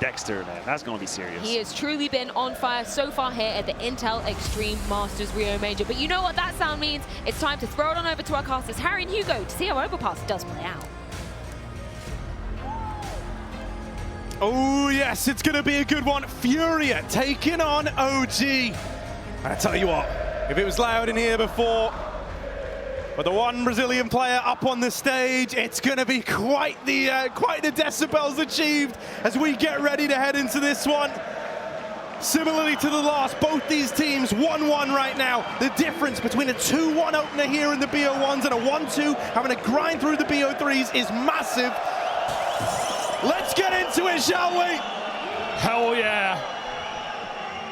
Dexter, man, that's going to be serious. He has truly been on fire so far here at the Intel Extreme Masters Rio Major. But you know what that sound means? It's time to throw it on over to our casters, Harry and Hugo, to see how Overpass does play out. Oh yes, it's going to be a good one. Furia taking on OG. And I tell you what, if it was loud in here before, but the one Brazilian player up on the stage, it's going to be quite the decibels achieved as we get ready to head into this one. Similarly to the last, both these teams 1-1 right now. The difference between a 2-1 opener here in the BO1s and a 1-2 having to grind through the BO3s is massive. Let's get into it, shall we? Hell yeah.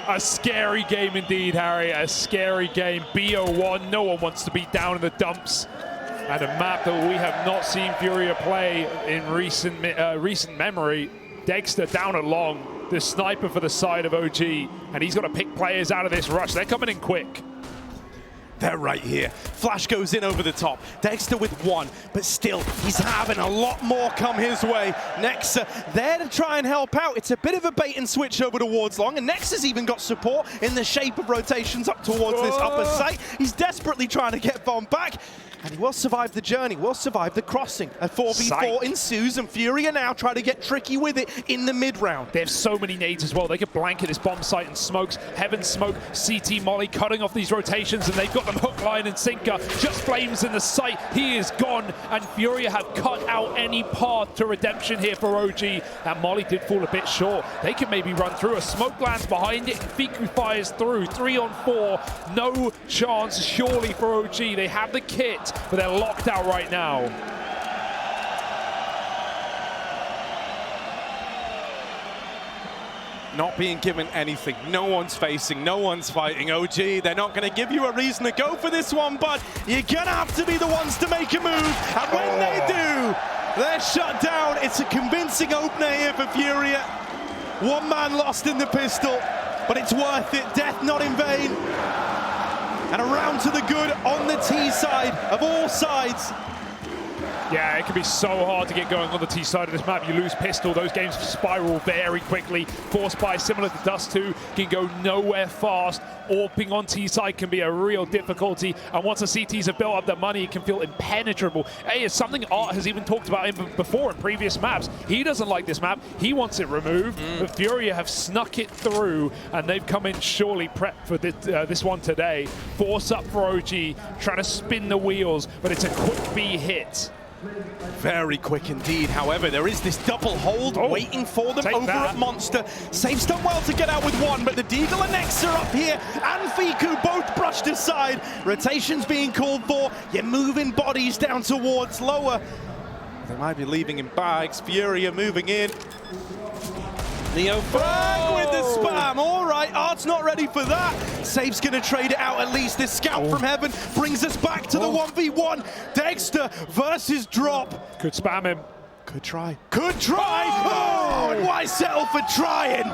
A scary game indeed, Harry. A scary game. BO1, no one wants to be down in the dumps. And a map that we have not seen Furia play in recent memory. Dexter down at long, the sniper for the side of OG. And he's got to pick players out of this rush. They're coming in quick. They're right here. Flash goes in over the top. Dexter with one, but still, he's having a lot more come his way. Nexa there to try and help out. It's a bit of a bait and switch over towards long, and Nexa's even got support in the shape of rotations up towards this upper site. He's desperately trying to get Bomb back, and he will survive the journey, will survive the crossing. A 4v4 ensues, and Furia now try to get tricky with it in the mid-round. They have so many nades as well. They could blanket this bomb site and smokes. Heaven smoke, CT Molly cutting off these rotations, and they've got them hook, line, and sinker. Just flames in the site. He is gone, and Furia have cut out any path to redemption here for OG. And Molly did fall a bit short. They can maybe run through. A smoke lands behind it. Fiku fires through. 3 on 4. No chance, surely, for OG. They have the kit, but they're locked out right now. Not being given anything. No one's facing, no one's fighting. OG, they're not going to give you a reason to go for this one, but you're going to have to be the ones to make a move. And when they do, they're shut down. It's a convincing opener here for Furia. One man lost in the pistol, but it's worth it. Death not in vain. And around to the good on the T side of all sides. Yeah, it can be so hard to get going on the T side of this map. You lose pistol, those games spiral very quickly. Force by, similar to Dust 2, can go nowhere fast. AWPing on T side can be a real difficulty. And once the CTs have built up their money, it can feel impenetrable. Hey, it's something Art has even talked about before in previous maps. He doesn't like this map. He wants it removed. But Furia have snuck it through, and they've come in surely prepped for this one today. Force up for OG, trying to spin the wheels, but it's a quick B hit. Very quick indeed. However, there is this double hold waiting for them over at Monster. Save's done well to get out with one, but the Deagle and Nexa up here, and Fiku both brushed aside. Rotations being called for. You're moving bodies down towards lower. They might be leaving in bags. Furia moving in. Neo frag with the spam. All right, Art's not ready for that. Safe's going to trade it out at least. This scout from Heaven brings us back to the 1v1. Dexter versus Drop. Could spam him. Could try. Could try. Oh, and why settle for trying?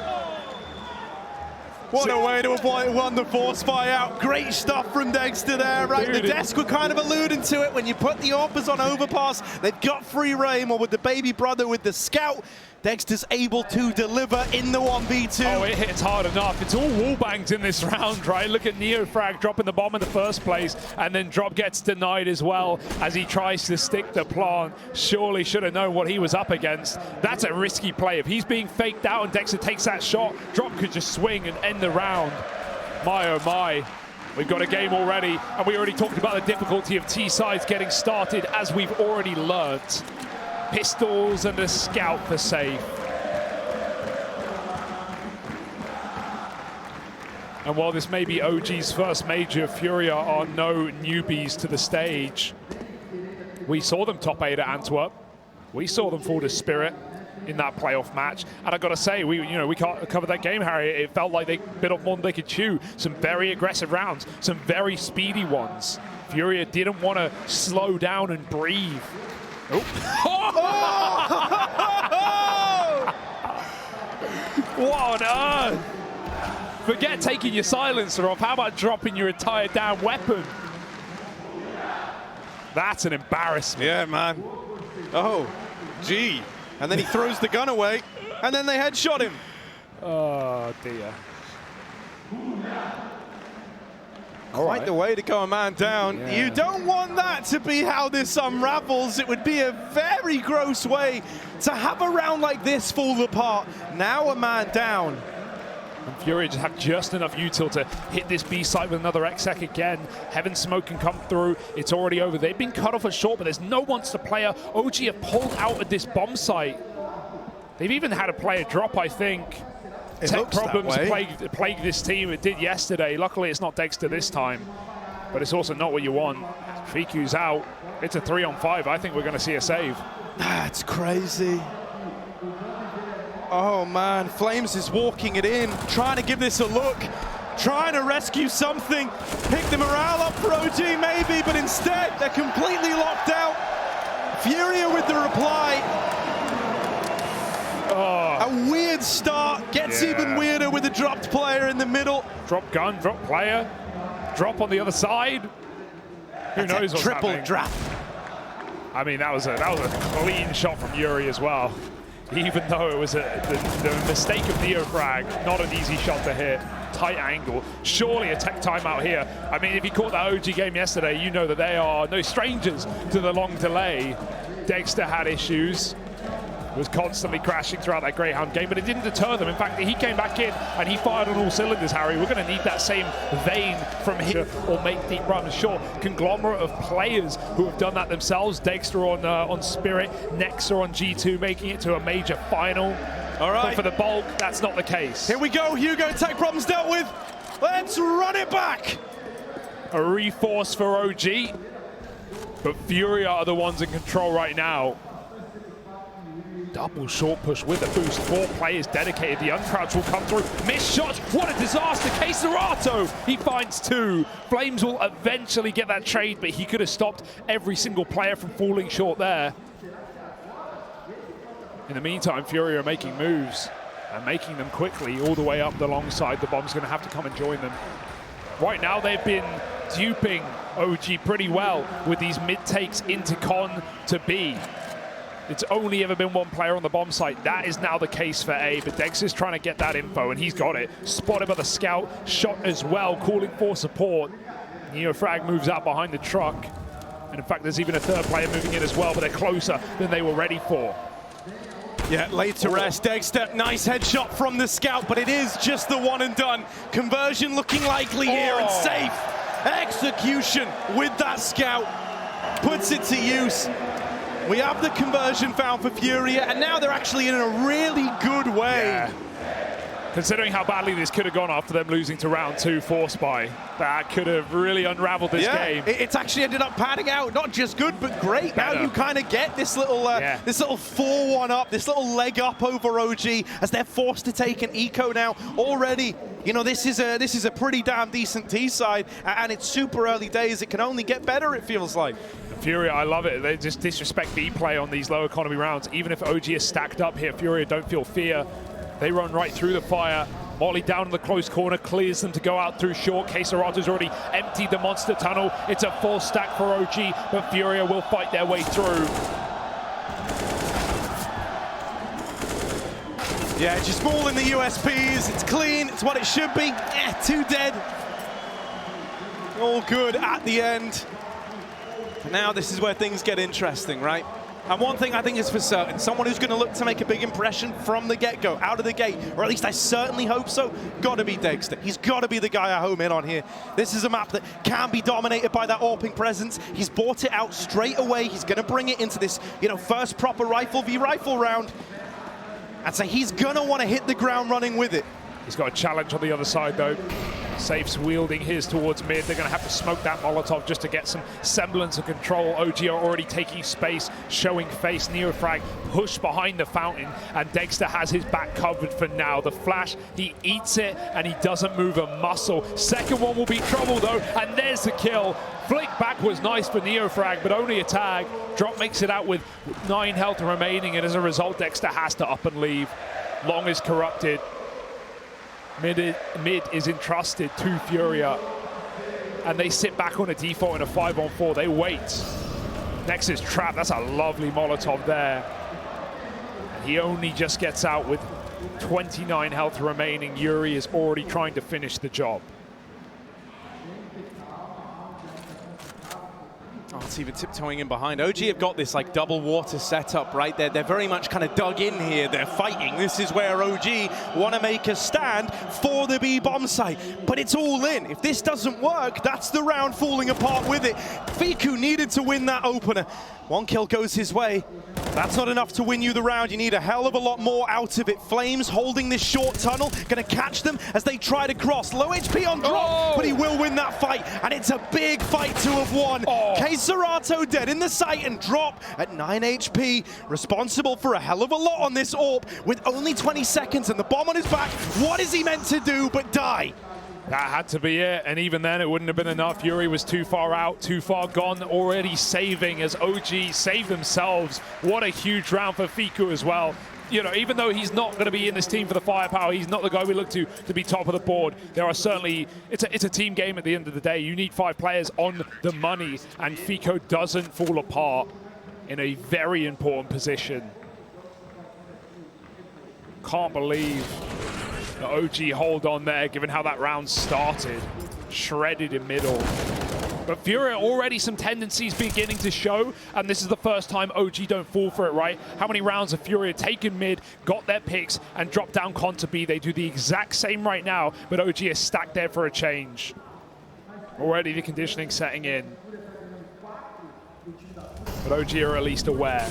What a way to avoid one the force fire out. Great stuff from Dexter there, right? The desk were kind of alluding to it. When you put the AWPers on overpass, they've got free reign, or with the baby brother with the scout, Dexter's able to deliver in the 1v2. Oh, it hits hard enough. It's all wall bangs in this round, right? Look at Neofrag dropping the bomb in the first place, and then Drop gets denied as well as he tries to stick the plant. Surely should have known what he was up against. That's a risky play. If he's being faked out and Dexter takes that shot, Drop could just swing and end the round. My oh my. We've got a game already, and we already talked about the difficulty of T-sides getting started, as we've already learnt. Pistols and a scout for safe. And while this may be OG's first major, Furia are no newbies to the stage. We saw them top 8 at Antwerp. We saw them fall to Spirit in that playoff match. And I gotta say, we can't cover that game, Harry. It felt like they bit off more than they could chew. Some very aggressive rounds, some very speedy ones. Furia didn't want to slow down and breathe. Oh. What on earth? Forget taking your silencer off. How about dropping your entire damn weapon? That's an embarrassment. Yeah, man. Oh, gee. And then he throws the gun away. and then they headshot him. Oh, dear. Quite the way to go a man down. Yeah. You don't want that to be how this unravels. It would be a very gross way to have a round like this fall apart. Now a man down. And Furia just have just enough util to hit this B site with another exec again. Heaven Smoke can come through. It's already over. They've been cut off at short, but there's no monster player. OG have pulled out of this bomb site. They've even had a player drop, I think. It Tech looks that problems way. plagued this team. It did yesterday. Luckily, it's not Dexter this time, but it's also not what you want. Fiku's out. It's a 3-on-5. I think we're going to see a save. That's crazy. Oh man, Flames is walking it in, trying to give this a look, trying to rescue something, pick the morale up for OG maybe, but instead they're completely locked out. Furia with the reply. A weird start, gets even weirder with a dropped player in the middle. Drop gun, drop player, drop on the other side. Who knows what's triple happening? drop. I mean, that was a clean shot from Yuri as well. Even though it was the mistake of Neofrag, not an easy shot to hit. Tight angle. Surely a tech timeout here. I mean, if you caught that OG game yesterday, you know that they are no strangers to the long delay. Dexter had issues. Was constantly crashing throughout that Greyhound game, but it didn't deter them. In fact, he came back in and he fired on all cylinders, Harry. We're going to need that same vein from him or make deep runs. Sure, conglomerate of players who have done that themselves. Dexter on Spirit, Nexa on G2, making it to a major final. All right. But for the bulk, that's not the case. Here we go, Hugo, tech problems dealt with. Let's run it back. A reforce for OG, but Furia are the ones in control right now. Double short push with a boost. 4 players dedicated. The uncrouch will come through. Missed shots. What a disaster. Queserato. He finds 2. Flames will eventually get that trade, but he could have stopped every single player from falling short there. In the meantime, Furia are making moves and making them quickly all the way up the long side. The bomb's going to have to come and join them. Right now, they've been duping OG pretty well with these mid-takes into con to B. It's only ever been one player on the bomb site. That is now the case for A, but Dex is trying to get that info, and he's got it. Spotted by the scout, shot as well, calling for support. Neofrag moves out behind the truck. And in fact, there's even a 3rd player moving in as well, but they're closer than they were ready for. Yeah, laid to rest. Dexter, nice headshot from the scout, but it is just the one and done. Conversion looking likely here and safe. Execution with that scout. Puts it to use. We have the conversion found for Furia, and now they're actually in a really good way. Yeah. Considering how badly this could have gone after them losing to round 2 force by, that could have really unraveled this game. It's actually ended up panning out. Not just good, but great. Better. Now you kind of get this little 4-1 up, this little leg up over OG as they're forced to take an eco now already. You know, this is a pretty damn decent T side, and it's super early days. It can only get better, it feels like. Furia, I love it. They just disrespect B play on these low economy rounds. Even if OG is stacked up here, Furia don't feel fear. They run right through the fire. Molly down in the close corner, clears them to go out through short. Queserato's already emptied the monster tunnel. It's a full stack for OG, but Furia will fight their way through. Yeah, just all in the USPs. It's clean. It's what it should be. 2 dead. All good at the end. Now this is where things get interesting, right? And one thing I think is for certain, someone who's going to look to make a big impression from the get-go, out of the gate, or at least I certainly hope so, got to be Dexter. He's got to be the guy I home in on here. This is a map that can be dominated by that AWPing presence. He's bought it out straight away. He's going to bring it into this, first proper rifle v rifle round. And so he's going to want to hit the ground running with it. He's got a challenge on the other side, though. Safe's wielding his towards mid. They're going to have to smoke that Molotov just to get some semblance of control. OG are already taking space, showing face. Neofrag push behind the fountain, and Dexter has his back covered for now. The flash, he eats it, and he doesn't move a muscle. Second one will be trouble, though, and there's the kill. Flick back was nice for Neofrag, but only a tag. Drop makes it out with 9 health remaining, and as a result, Dexter has to up and leave. Long is corrupted. Mid is entrusted to Furia, and they sit back on a default in a 5-on-4. They wait. Nexus trap. That's a lovely Molotov there. And he only just gets out with 29 health remaining. Yuri is already trying to finish the job. Oh, it's even tiptoeing in behind. OG have got this like double water setup right there. They're very much kind of dug in here. They're fighting. This is where OG want to make a stand for the B bomb site. But it's all in. If this doesn't work, that's the round falling apart with it. Fiku needed to win that opener. One kill goes his way. That's not enough to win you the round. You need a hell of a lot more out of it. Flames holding this short tunnel. Going to catch them as they try to cross. Low HP on drop, but he will win that fight. And it's a big fight to have won. Serato dead in the site and drop at 9 HP. Responsible for a hell of a lot on this AWP with only 20 seconds and the bomb on his back. What is he meant to do but die? That had to be it, and even then it wouldn't have been enough. Yuri was too far out, too far gone, already saving as OG save themselves. What a huge round for Fiku as well. You know, even though he's not going to be in this team for the firepower, he's not the guy we look to be top of the board. There are certainly, it's a team game at the end of the day. You need 5 players on the money, and Fiku doesn't fall apart in a very important position. Can't believe the OG hold on there, given how that round started. Shredded in middle. But Furia already some tendencies beginning to show, and this is the first time OG don't fall for it, right? How many rounds have Furia taken mid, got their picks, and dropped down con to B? They do the exact same right now, but OG is stacked there for a change. Already the conditioning setting in. But OG are at least aware.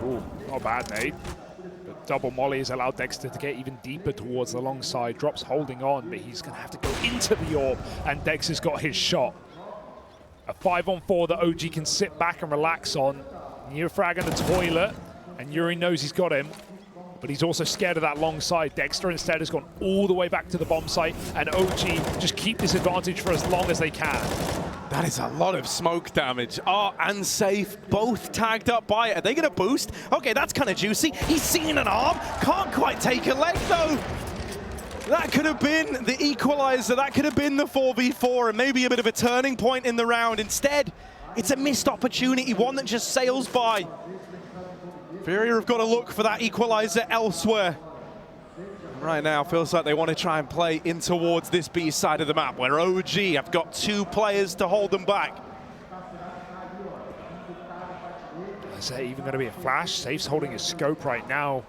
Ooh, not bad, mate. Double molly has allowed Dexter to get even deeper towards the long side. Drops holding on, but he's going to have to go into the AWP, and Dexter's got his shot. A 5-on-4 that OG can sit back and relax on. Neofrag in the toilet, and Yuri knows he's got him, but he's also scared of that long side. Dexter instead has gone all the way back to the bomb site, and OG just keep this advantage for as long as they can. That is a lot of smoke damage. And Safe both tagged up by it. Are they going to boost? Okay, that's kind of juicy. He's seen an arm. Can't quite take a leg, though. That could have been the equalizer. That could have been the 4v4 and maybe a bit of a turning point in the round. Instead, it's a missed opportunity, one that just sails by. Furia have got to look for that equalizer elsewhere. Right now, feels like they want to try and play in towards this B side of the map, where OG have got 2 players to hold them back. Is there even going to be a flash? Safe's holding his scope right now.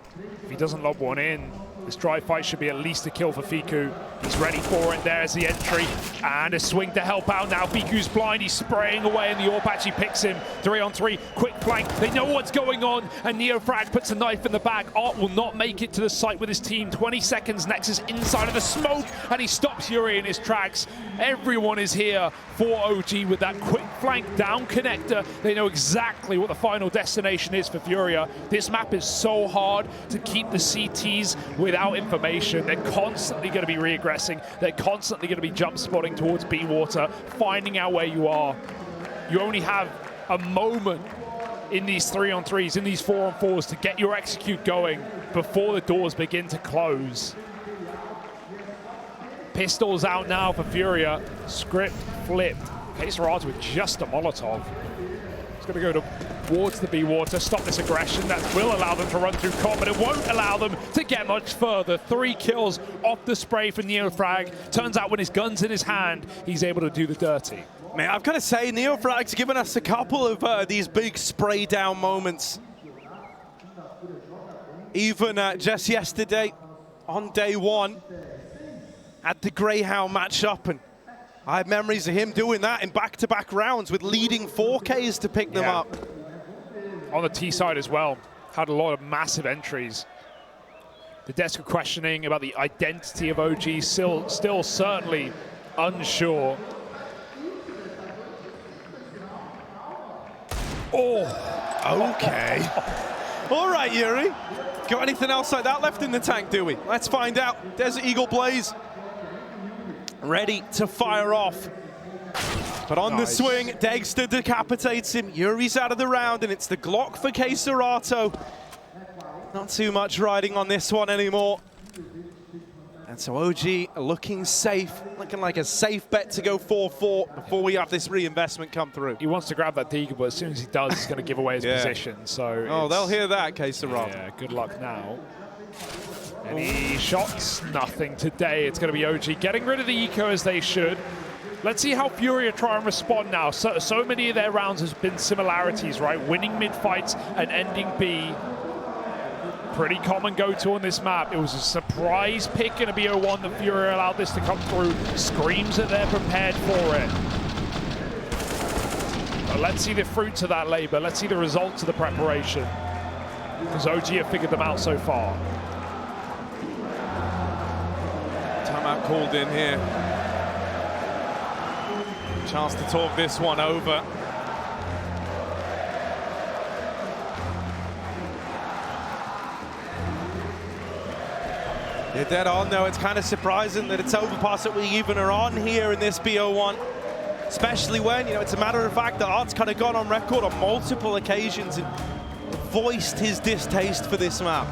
If he doesn't lob one in, this dry fight should be at least a kill for Fiku. He's ready for it. There's the entry. And a swing to help out now. Fiku's blind. He's spraying away, and the AWP actually picks him. 3-on-3. Quick flank. They know what's going on. And Neofrag puts a knife in the back. Art will not make it to the site with his team. 20 seconds. Nexus inside of the smoke. And he stops Yuri in his tracks. Everyone is here for OG with that quick flank down connector. They know exactly what the final destination is for Furia. This map is so hard to keep the CTs without information. They're constantly going to be reaggressing. They're constantly going to be jump spotting towards B water, finding out where you are. You only have a moment in these 3-on-3s, in these 4-on-4s to get your execute going before the doors begin to close. Pistols out now for Furia. Script flipped. Serato with just a Molotov. It's going to go towards the B water, stop this aggression. That will allow them to run through COP, but it won't allow them to get much further. 3 kills off the spray for Neofrag. Turns out when his gun's in his hand, he's able to do the dirty. Man, I've got to say, Neofrag's given us a couple of these big spray down moments. Even just yesterday, on day 1, at the Greyhound matchup, and I have memories of him doing that in back-to-back rounds with leading 4Ks to pick them up. On the T side as well, had a lot of massive entries. The desk are questioning about the identity of OG, still certainly unsure. Oh, okay. All right, Yuri. Got anything else like that left in the tank, do we? Let's find out. Desert Eagle Blaze ready to fire off. But on the swing, Dexter decapitates him. Yuri's out of the round, and it's the Glock for Serato. Not too much riding on this one anymore. And so OG looking safe, looking like a safe bet to go 4-4 before we have this reinvestment come through. He wants to grab that Deagle, but as soon as he does, he's going to give away his position. So oh, they'll hear that, K-Serato. Yeah, good luck now. Any shots? Nothing today. It's going to be OG getting rid of the eco as they should. Let's see how Furia try and respond now. So many of their rounds has been similarities, right? Winning mid-fights and ending B. Pretty common go-to on this map. It was a surprise pick in a BO1 that Furia allowed this to come through. Screams that they're prepared for it. But let's see the fruits of that labor. Let's see the results of the preparation. Because OG have figured them out so far. Timeout called in here. Chance to talk this one over. You're dead on, though. It's kind of surprising that it's overpass that we even are on here in this BO1. Especially when, you know, it's a matter of fact that Art's kind of gone on record on multiple occasions and voiced his distaste for this map.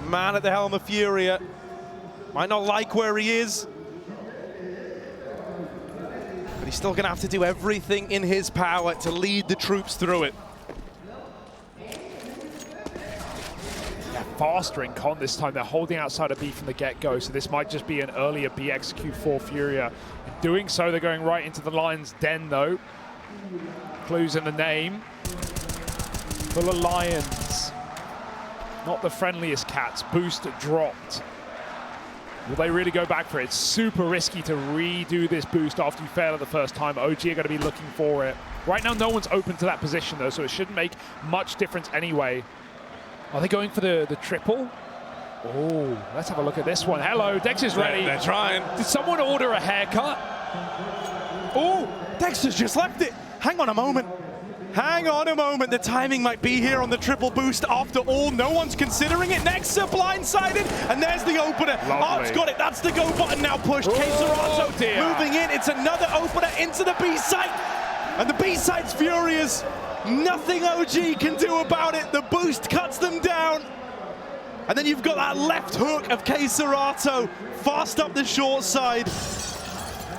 The man at the helm of Furia might not like where he is, but he's still going to have to do everything in his power to lead the troops through it. Faster in con this time. They're holding outside of B from the get-go, so this might just be an earlier B execute for Furia. In doing so, they're going right into the Lion's Den, though. Clues in the name. Full of lions. Not the friendliest cats. Boost dropped. Will they really go back for it? It's super risky to redo this boost after you fail it the first time. OG are going to be looking for it. Right now, no one's open to that position, though, so it shouldn't make much difference anyway. Are they going for the triple? Oh, let's have a look at this one. Hello, Dex is ready. They're trying. Did someone order a haircut? Oh, Dexter's just left it. Hang on a moment. Hang on a moment. The timing might be here on the triple boost. After all, no one's considering it. Next, blindsided, and there's the opener. Art's got it. That's the go button now pushed. Oh, K-Serato moving in. It's another opener into the B site. And the B site's furious. Nothing OG can do about it. The boost cuts them down. And then you've got that left hook of K-Serato fast up the short side.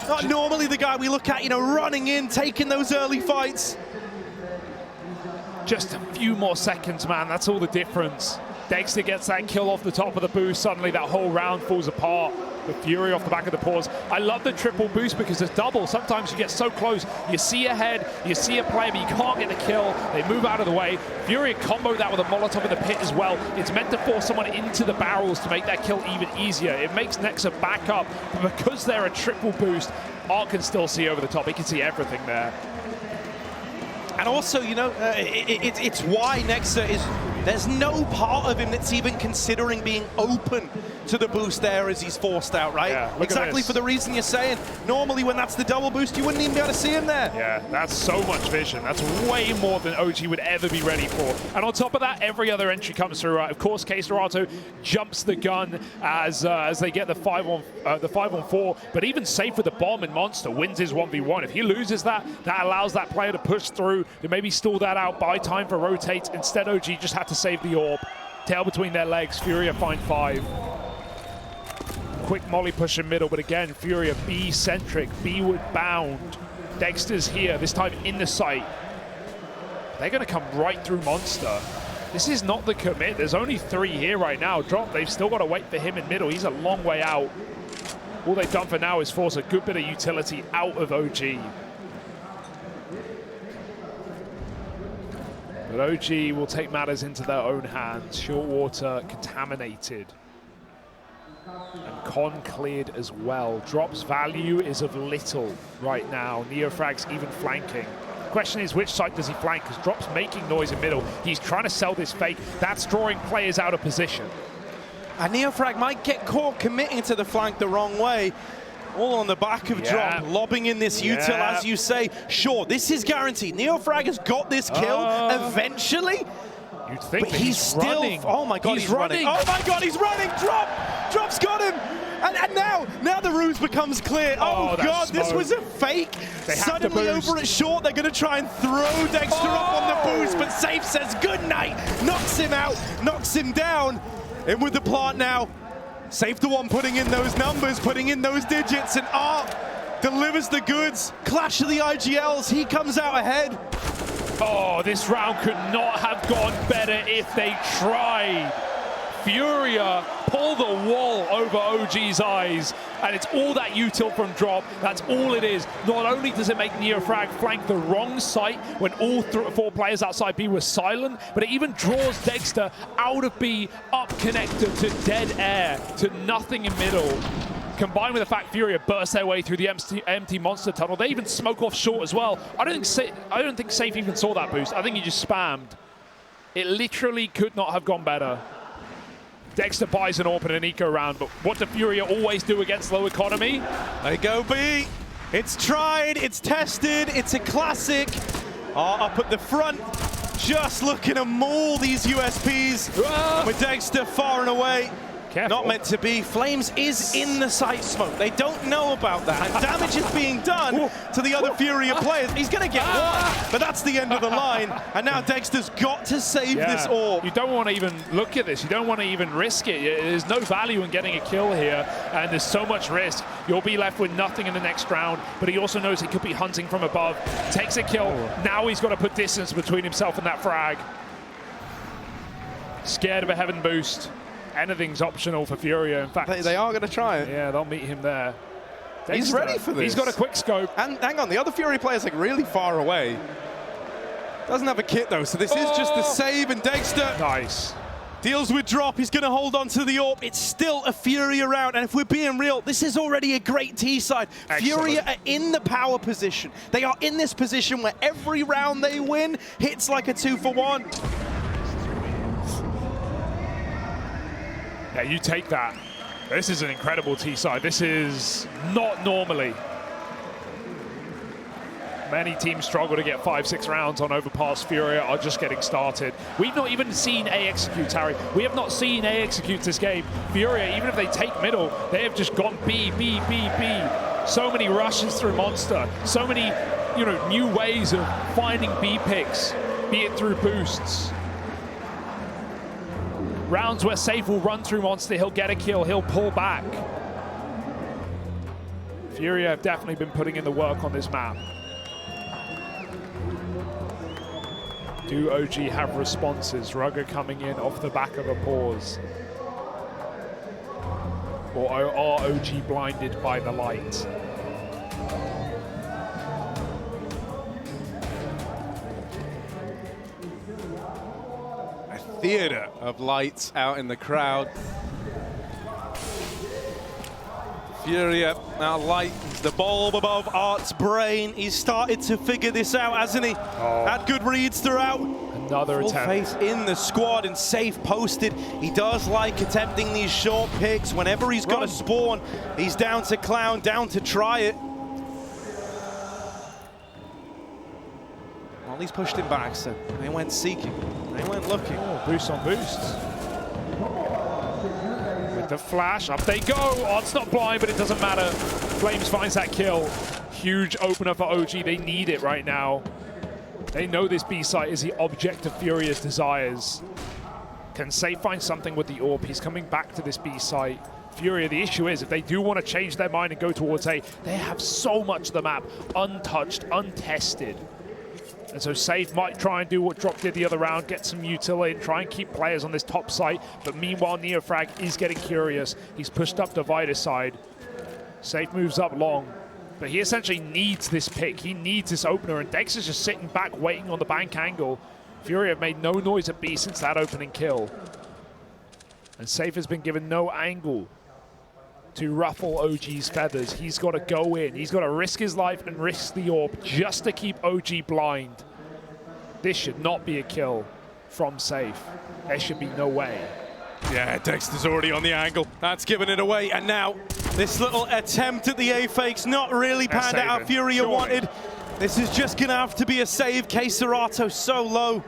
Not normally the guy we look at, you know, running in, taking those early fights. Just a few more seconds, man. That's all the difference. Dexter gets that kill off the top of the boost. Suddenly that whole round falls apart. The Fury off the back of the pause. I love the triple boost because it's double. Sometimes you get so close, you see ahead, you see a player, but you can't get the kill. They move out of the way. Fury combo that with a Molotov in the pit as well. It's meant to force someone into the barrels to make that kill even easier. It makes Nexa back up, but because they're a triple boost, Art can still see over the top. He can see everything there. And also, you know, it's why Nexa is... There's no part of him that's even considering being open to the boost there as he's forced out, right? Yeah, exactly for the reason you're saying. Normally when that's the double boost, you wouldn't even be able to see him there. Yeah, that's so much vision. That's way more than OG would ever be ready for. And on top of that, every other entry comes through. Of course, K-Serato jumps the gun as they get the 5-on-4, but even safe with the bomb and Monster wins his 1v1. If he loses that, that allows that player to push through, to maybe stall that out, buy time for rotates. Instead, OG just had to save the orb. Tail between their legs, Furia find 5. Quick molly push in middle, but again, Furia B-centric, B-ward bound. Dexter's here, this time in the site. They're going to come right through Monster. This is not the commit. There's only 3 here right now. Drop, they've still got to wait for him in middle. He's a long way out. All they've done for now is force a good bit of utility out of OG. But OG will take matters into their own hands. Short water contaminated. And con cleared as well. Drop's value is of little right now. Neofrag's even flanking. Question is, which side does he flank? Because Drop's making noise in middle. He's trying to sell this fake. That's drawing players out of position. And Neofrag might get caught committing to the flank the wrong way. All on the back of Drop, lobbing in this util, as you say. Sure, this is guaranteed. Neofrag has got this kill eventually. You'd think but he's still running. Oh my God, he's running. Oh my God, he's running. Drop's got him. And now the ruse becomes clear. Oh God, this was a fake. Suddenly over at short, they're going to try and throw Dexter up on the boost, but Safe says good night, knocks him out, knocks him down. In with the plant now. Safe the one putting in those numbers, putting in those digits, and Art delivers the goods. Clash of the IGLs, he comes out ahead. Oh, this round could not have gone better if they tried. Furia pull the wall over OG's eyes, and it's all that util from drop. That's all it is. Not only does it make NeoFrag flank the wrong site when all 4 players outside B were silent, but it even draws Dexter out of B, up connector to dead air, to nothing in middle. Combined with the fact Furia burst their way through the empty monster tunnel, they even smoke off short as well. I don't think Safe even saw that boost. I think he just spammed. It literally could not have gone better. Dexter buys an AWP and an eco round, but what do Furia always do against low economy? They go B. It's tried, it's tested, it's a classic. Up at the front, just looking to maul these USPs. With Dexter far and away. Careful. Not meant to be. Flames is in the site smoke. They don't know about that. And damage is being done to the other Furia players. He's going to get one, but that's the end of the line. And now Dexter's got to save this AWP. You don't want to even look at this. You don't want to even risk it. There's no value in getting a kill here, and there's so much risk. You'll be left with nothing in the next round, but he also knows he could be hunting from above. Takes a kill. Now he's got to put distance between himself and that frag. Scared of a heaven boost. Anything's optional for Furia. In fact, they are going to try it. Yeah, they'll meet him there. Dexter, he's ready for this. He's got a quick scope. And hang on, the other Fury player's like really far away. Doesn't have a kit though, so this is just the save, and Dexter nice. Deals with drop. He's going to hold on to the AWP. It's still a Furia round, and if we're being real, this is already a great T side. Furia are in the power position. They are in this position where every round they win hits like a 2-for-1. Yeah, you take that. This is an incredible T side. This is not normally. Many teams struggle to get 5-6 rounds on Overpass. Furia are just getting started. We've not even seen A execute, Harry. We have not seen A execute this game. Furia, even if they take middle, they have just gone B, B, B, B. So many rushes through Monster. So many, new ways of finding B picks, be it through boosts. Rounds where Safe will run through Monster, he'll get a kill, he'll pull back. Furia have definitely been putting in the work on this map. Do OG have responses? Rugger coming in off the back of a pause. Or are OG blinded by the light? Theater of lights out in the crowd. Furia now lights the bulb above Art's brain. He's started to figure this out, hasn't he? Had good reads throughout. Another Full attempt. face in the squad and Safe posted. He does like attempting these short picks. Whenever he's got a spawn, he's down to clown, down to try it. Well, he's pushed him back, so they went seeking. They went looking. Boost on boosts. With the flash, up they go. Art's not blind, but it doesn't matter. Flames finds that kill. Huge opener for OG. They need it right now. They know this B site is the object of Furia's desires. Can Safe find something with the AWP? He's coming back to this B site. Furia, the issue is, if they do want to change their mind and go towards A, they have so much of the map untouched, untested. And so Safe might try and do what Drop did the other round, get some util in, try and keep players on this top site. But meanwhile, NeoFrag is getting curious. He's pushed up Divider side. Safe moves up long. But he essentially needs this pick. He needs this opener, and Dex is just sitting back waiting on the bank angle. Furia have made no noise at B since that opening kill. And Safe has been given no angle to ruffle OG's feathers. He's got to go in. He's got to risk his life and risk the AWP just to keep OG blind. This should not be a kill from Safe. There should be no way. Yeah, Dexter's already on the angle. That's given it away. And now this little attempt at the A fakes not really panned out how Furia wanted. This is just going to have to be a save. Serato so low.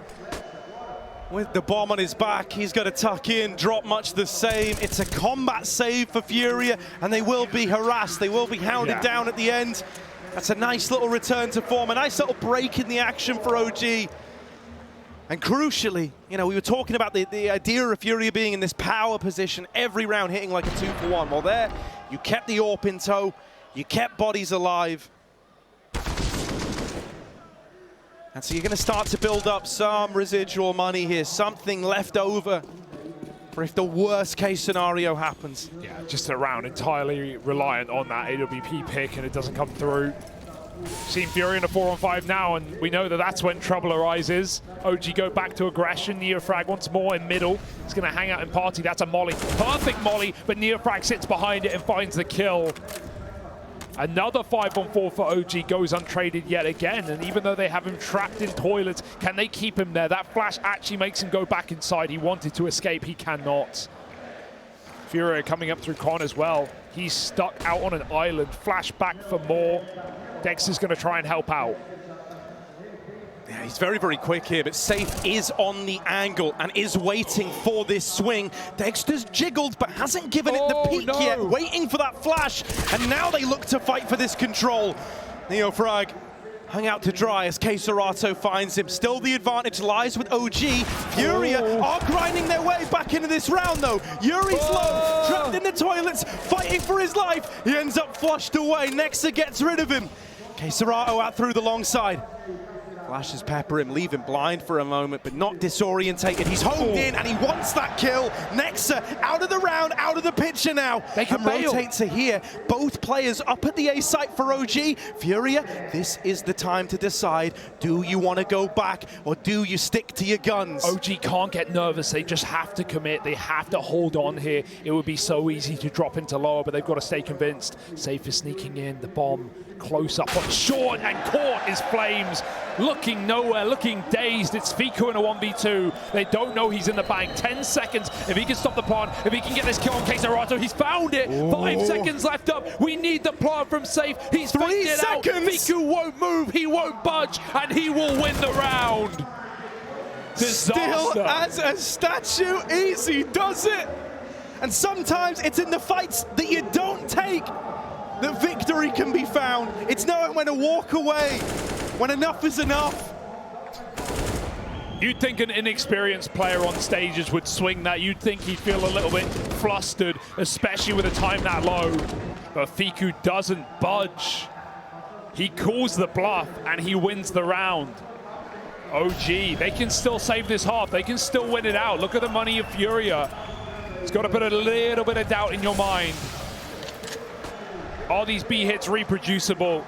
With the bomb on his back, he's got to tuck in, drop much the same. It's a combat save for Furia, and they will be harassed. They will be hounded down at the end. That's a nice little return to form, a nice little break in the action for OG. And crucially, you know, we were talking about the idea of Furia being in this power position, every round hitting like a 2-for-1. Well, there, you kept the AWP in tow, you kept bodies alive. And so you're going to start to build up some residual money here, something left over for if the worst case scenario happens. Yeah, just a round entirely reliant on that AWP pick and it doesn't come through. Seen Furia in a 4-on-5 now, and we know that that's when trouble arises. OG go back to aggression. Neofrag once more in middle. He's going to hang out in party. That's a molly. Perfect molly, but Neofrag sits behind it and finds the kill. Another 5-on-4 for OG goes untraded yet again, and even though they have him trapped in toilets, can they keep him there? That flash actually makes him go back inside. He wanted to escape, he cannot. Furia coming up through Con as well. He's stuck out on an island. Flash back for more. Dexter's going to try and help out. Yeah, he's very, very quick here, but Safe is on the angle and is waiting for this swing. Dexter's jiggled, but hasn't given it the peak yet, waiting for that flash. And now they look to fight for this control. Neofrag hung out to dry as Serato finds him. Still the advantage lies with OG. Furia are grinding their way back into this round, though. Yuri's low, trapped in the toilets, fighting for his life. He ends up flushed away. Nexa gets rid of him. Serato out through the long side. Flashes pepper him, leave him blind for a moment, but not disorientated. He's homed in and he wants that kill. Nexa out of the round, out of the picture now. They can bail. Rotate to here. Both players up at the A site for OG. Furia, this is the time to decide. Do you want to go back or do you stick to your guns? OG can't get nervous. They just have to commit. They have to hold on here. It would be so easy to drop into lower, but they've got to stay convinced. Safe is sneaking in. The bomb close up on short and caught is Flames. Looking nowhere, looking dazed. It's Fiku in a 1v2. They don't know he's in the bank. 10 seconds. If he can stop the plant, if he can get this kill on Serato, he's found it. 5 seconds left up. We need the plant from Safe. He's 3 faked it out. seconds. Fiku won't move. He won't budge, and he will win the round. Disaster. Still as a statue, easy does it. And sometimes it's in the fights that you don't take that victory can be found. It's knowing when to walk away, when enough is enough. You'd think an inexperienced player on stages would swing that. You'd think he'd feel a little bit flustered, especially with a time that low. But Fiku doesn't budge. He calls the bluff and he wins the round. OG, they can still save this half. They can still win it out. Look at the money of Furia. It's got to put a little bit of doubt in your mind. Are these B hits reproducible?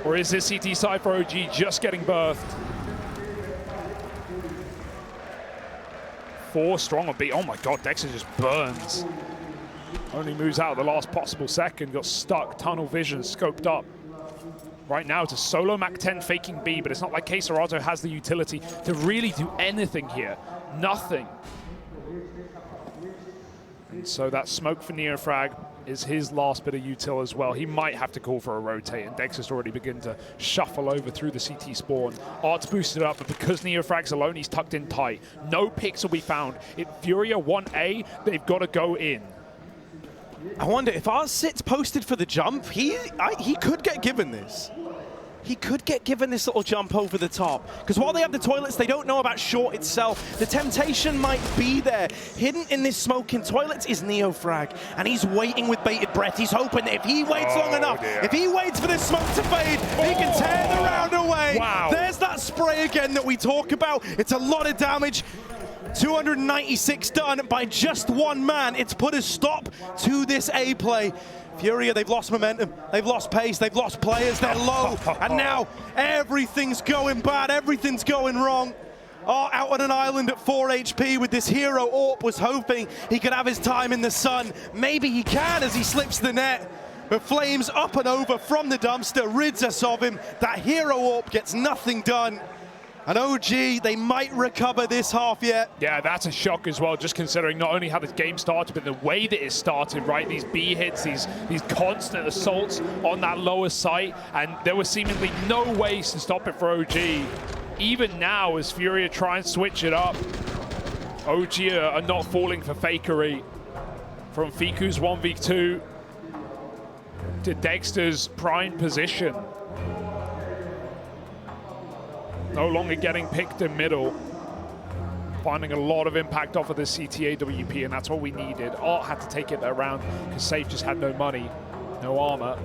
Or is this CT side for OG just getting birthed? 4 strong on B. Oh my god, Dexter just burns. Only moves out at the last possible second. Got stuck, tunnel vision, scoped up. Right now it's a solo Mac 10 faking B, but it's not like Serato has the utility to really do anything here. Nothing. And so that smoke for Neofrag is his last bit of util as well. He might have to call for a rotate, and Dexter's already begun to shuffle over through the CT spawn. Art's boosted up, but because Neofrag's alone, he's tucked in tight. No picks will be found. If Furia 1A, they've got to go in. I wonder if Art sits posted for the jump, he could get given this. He could get given this little jump over the top. Because while they have the toilets, they don't know about short itself. The temptation might be there. Hidden in this smoking toilets is Neofrag. And he's waiting with bated breath. He's hoping that if he waits long enough, if he waits for this smoke to fade, he can tear the round away. Wow. There's that spray again that we talk about. It's a lot of damage. 296 done by just one man. It's put a stop to this A play. Furia, they've lost momentum, they've lost pace, they've lost players, they're low, and now everything's going bad, everything's going wrong. Out on an island at 4 HP with this hero. AWP was hoping he could have his time in the sun. Maybe he can as he slips the net. But Flames up and over from the dumpster, rids us of him. That hero AWP gets nothing done. And OG, they might recover this half yet. Yeah, that's a shock as well, just considering not only how the game started, but the way that it started, right? These B hits, these constant assaults on that lower site, and there was seemingly no ways to stop it for OG. Even now, as Furia try and switch it up, OG are not falling for fakery. From Fiku's 1v2 to Dexter's prime position. no longer getting picked in middle. Finding a lot of impact off of the CTA-WP, and that's what we needed. Art had to take it that round because Safe just had no money, no armor.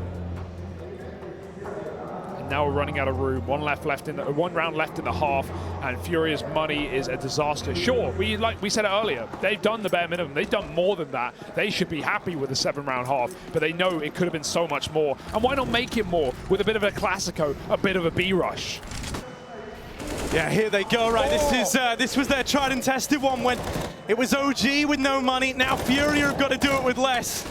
And now we're running out of room. One round left in the half, and Furia's money is a disaster. Sure, like we said it earlier, they've done the bare minimum. They've done more than that. They should be happy with a 7-round half, but they know it could have been so much more. And why not make it more with a bit of a Classico, a bit of a B-rush? Yeah, here they go, right? This was their tried and tested one when it was OG with no money. Now Furia have got to do it with less.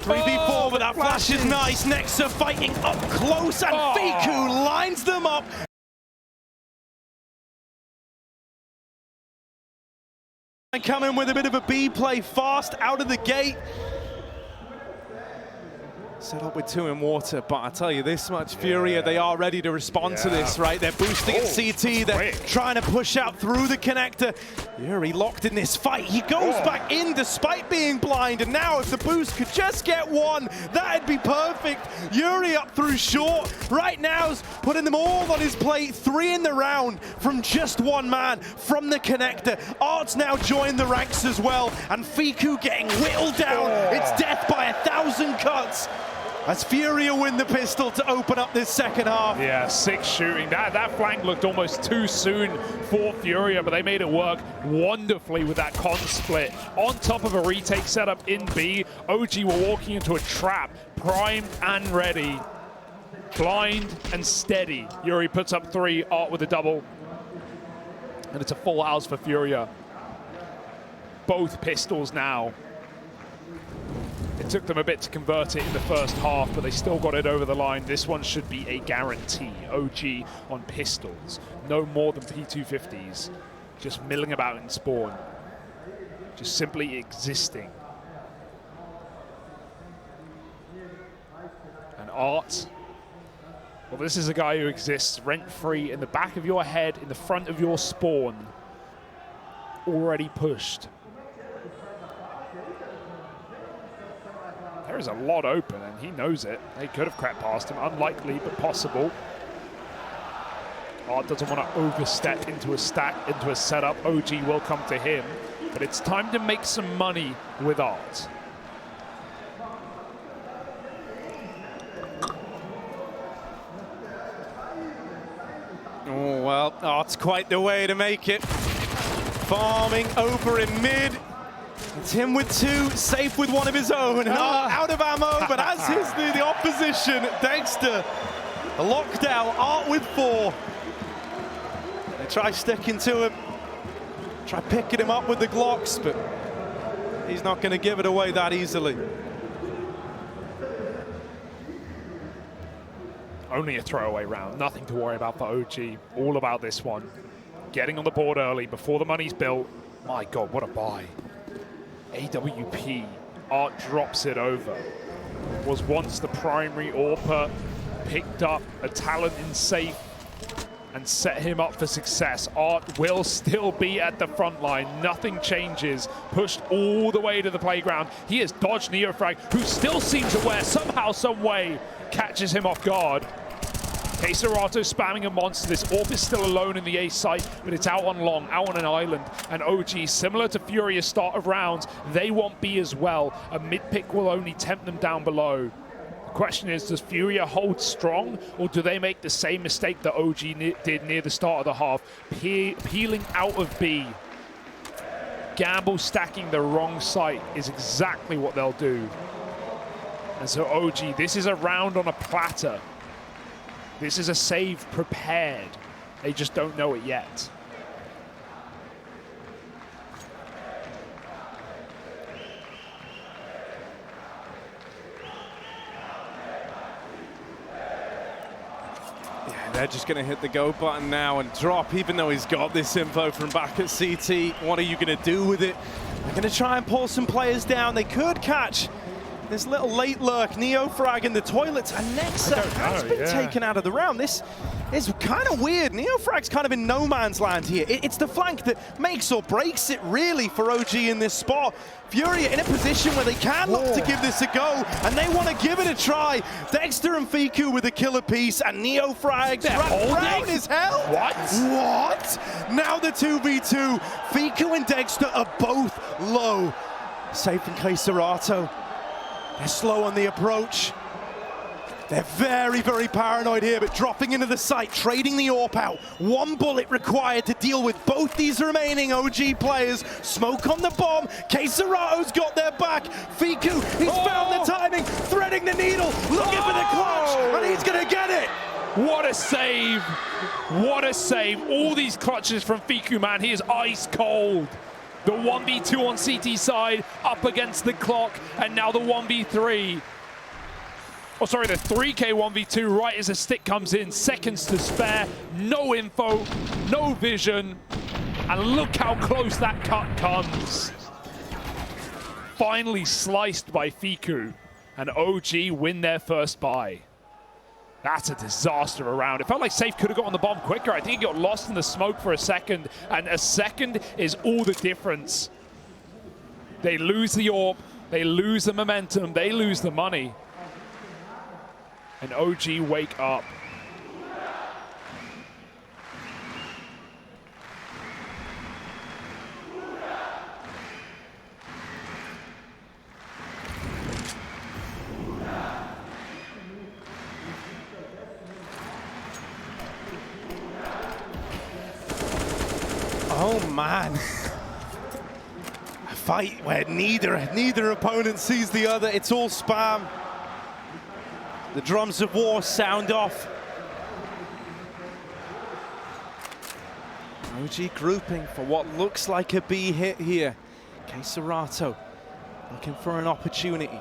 3v4, but that flash is nice. Nexa fighting up close, and Fiku lines them up. And coming with a bit of a B play fast out of the gate. Set up with 2 in water, but I tell you this much, Furia, they are ready to respond to this, right? They're boosting at CT, they're trying to push out through the connector. Yuri locked in this fight. He goes back in despite being blind, and now if the boost could just get one, that'd be perfect. Yuri up through short. Right now's putting them all on his plate. 3 in the round from just one man from the connector. Art's now joined the ranks as well, and Fiku getting whittled down. It's death by 1,000 cuts. As Furia win the pistol to open up this second half. Yeah, 6 shooting. That flank looked almost too soon for Furia, but they made it work wonderfully with that con split. On top of a retake setup in B, OG were walking into a trap, primed and ready. Blind and steady. Yuri puts up 3, Art with a double. And it's a full house for Furia. Both pistols now. It took them a bit to convert it in the first half, but they still got it over the line. This one should be a guarantee. OG on pistols. No more than P250s. Just milling about in spawn. Just simply existing. And Art, well, this is a guy who exists rent-free in the back of your head, in the front of your spawn. Already pushed. There is a lot open, and he knows it. They could have crept past him. Unlikely, but possible. Art doesn't want to overstep into a stack, into a setup. OG will come to him, but it's time to make some money with Art. Oh, well, Art's quite the way to make it. Farming over in mid. It's him with 2, Safe with 1 of his own, and out of ammo, but as is the opposition, Dexter locked out, Art with 4. They try sticking to him, try picking him up with the Glocks, but he's not going to give it away that easily. Only a throwaway round, nothing to worry about for OG. All about this one. Getting on the board early before the money's built. My God, what a buy. AWP, Art drops it over. Was once the primary AWPer, picked up a talent in Safe and set him up for success. Art will still be at the front line. Nothing changes. Pushed all the way to the playground. He has dodged Neofrag, who still seems aware somehow, some way, catches him off guard. Keserato spamming a monster. This AWP is still alone in the A site, but it's out on long, out on an island. And OG, similar to Furia's start of rounds, they want B as well. A mid-pick will only tempt them down below. The question is, does Furia hold strong, or do they make the same mistake that OG did near the start of the half, peeling out of B? Gamble stacking the wrong site is exactly what they'll do. And so OG, this is a round on a platter. This is a save prepared. They just don't know it yet. Yeah, they're just going to hit the go button now and drop, even though he's got this info from back at CT. What are you going to do with it? They're going to try and pull some players down. They could catch this little late lurk, Neofrag in the toilets, and Nexa has been taken out of the round. This It's kind of weird. Neofrag's kind of in no man's land here. It's the flank that makes or breaks it, really, for OG in this spot. Furia in a position where they can look to give this a go, and they want to give it a try. Dexter and Fiku with a killer piece, and Neofrag's wrapped around his hell. What? Now the 2v2. Fiku and Dexter are both low. Safe and Kaiserato. They're slow on the approach. They're very, very paranoid here, but dropping into the site, trading the AWP out. One bullet required to deal with both these remaining OG players. Smoke on the bomb. Kaiserato's got their back. Fiku, he's found the timing, threading the needle, looking for the clutch, and he's gonna get it. What a save. What a save. All these clutches from Fiku, man. He is ice cold. The 1v2 on CT side, up against the clock, and now the 1v3. Oh, sorry, the 3K 1v2 right as the stick comes in. Seconds to spare, no info, no vision. And look how close that cut comes. Finally sliced by Fiku. And OG win their first buy. That's a disaster around. It felt like Safe could have got on the bomb quicker. I think he got lost in the smoke for a second. And a second is all the difference. They lose the AWP, they lose the momentum, they lose the money. And OG wake up. Oh man. A fight where neither opponent sees the other. It's all spam. The drums of war sound off. OG grouping for what looks like a B hit here. Kaiserato looking for an opportunity.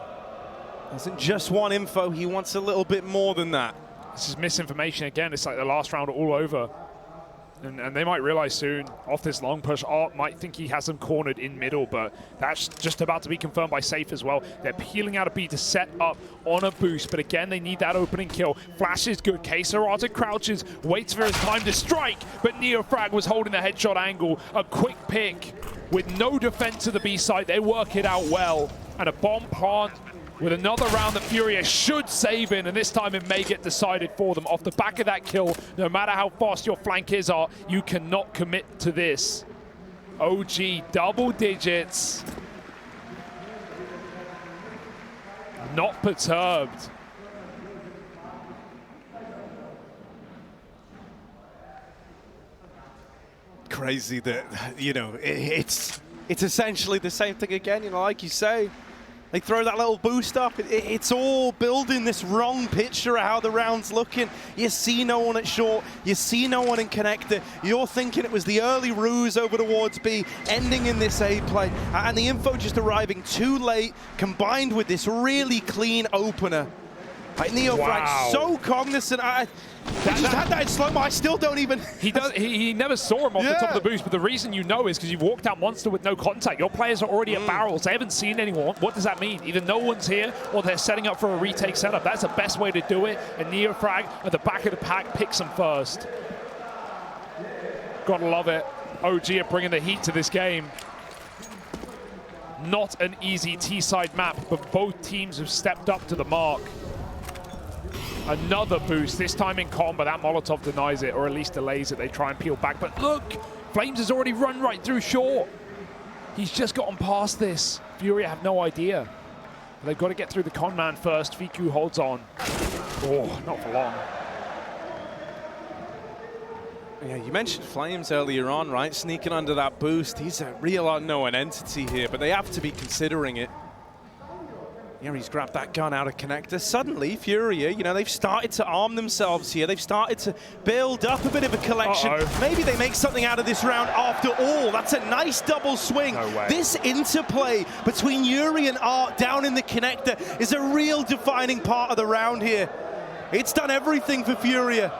Doesn't just want info, he wants a little bit more than that. This is misinformation again. It's like the last round all over. And they might realize soon, off this long push, Art might think he has them cornered in middle, but that's just about to be confirmed by Safe as well. They're peeling out a B to set up on a boost, but again, they need that opening kill. Flash is good. Kaiserato crouches, waits for his time to strike, but Neofrag was holding the headshot angle. A quick pick with no defense to the B side. They work it out well. And a bomb plant with another round that Furia should save in, and this time it may get decided for them. Off the back of that kill, no matter how fast your flankers are, you cannot commit to this. OG double digits. Not perturbed. Crazy that, you know, it's essentially the same thing again, you know, like you say. They throw that little boost up. It's all building this wrong picture of how the round's looking. You see no one at short. You see no one in connector. You're thinking it was the early ruse over towards B, ending in this A play. And the info just arriving too late, combined with this really clean opener. Like Neofrag, so cognizant. I just had that in slow-mo. I still don't even... He never saw him off the top of the boost, but the reason you know is because you've walked out monster with no contact. Your players are already at barrels. They haven't seen anyone. What does that mean? Either no one's here or they're setting up for a retake setup. That's the best way to do it. And Neofrag at the back of the pack picks him first. Gotta love it. OG are bringing the heat to this game. Not an easy T-side map, but both teams have stepped up to the mark. Another boost, this time in combo. That Molotov denies it, or at least delays it. They try and peel back, but look! Flames has already run right through short. He's just gotten past this. Furia have no idea. But they've got to get through the con man first. Fiku holds on. Oh, not for long. Yeah, you mentioned Flames earlier on, right? Sneaking under that boost. He's a real unknown entity here, but they have to be considering it. Yeah, he's grabbed that gun out of connector. Suddenly, Furia, you know, they've started to arm themselves here. They've started to build up a bit of a collection. Maybe they make something out of this round after all. That's a nice double swing. No way. This interplay between Yuri and Art down in the connector is a real defining part of the round here. It's done everything for Furia.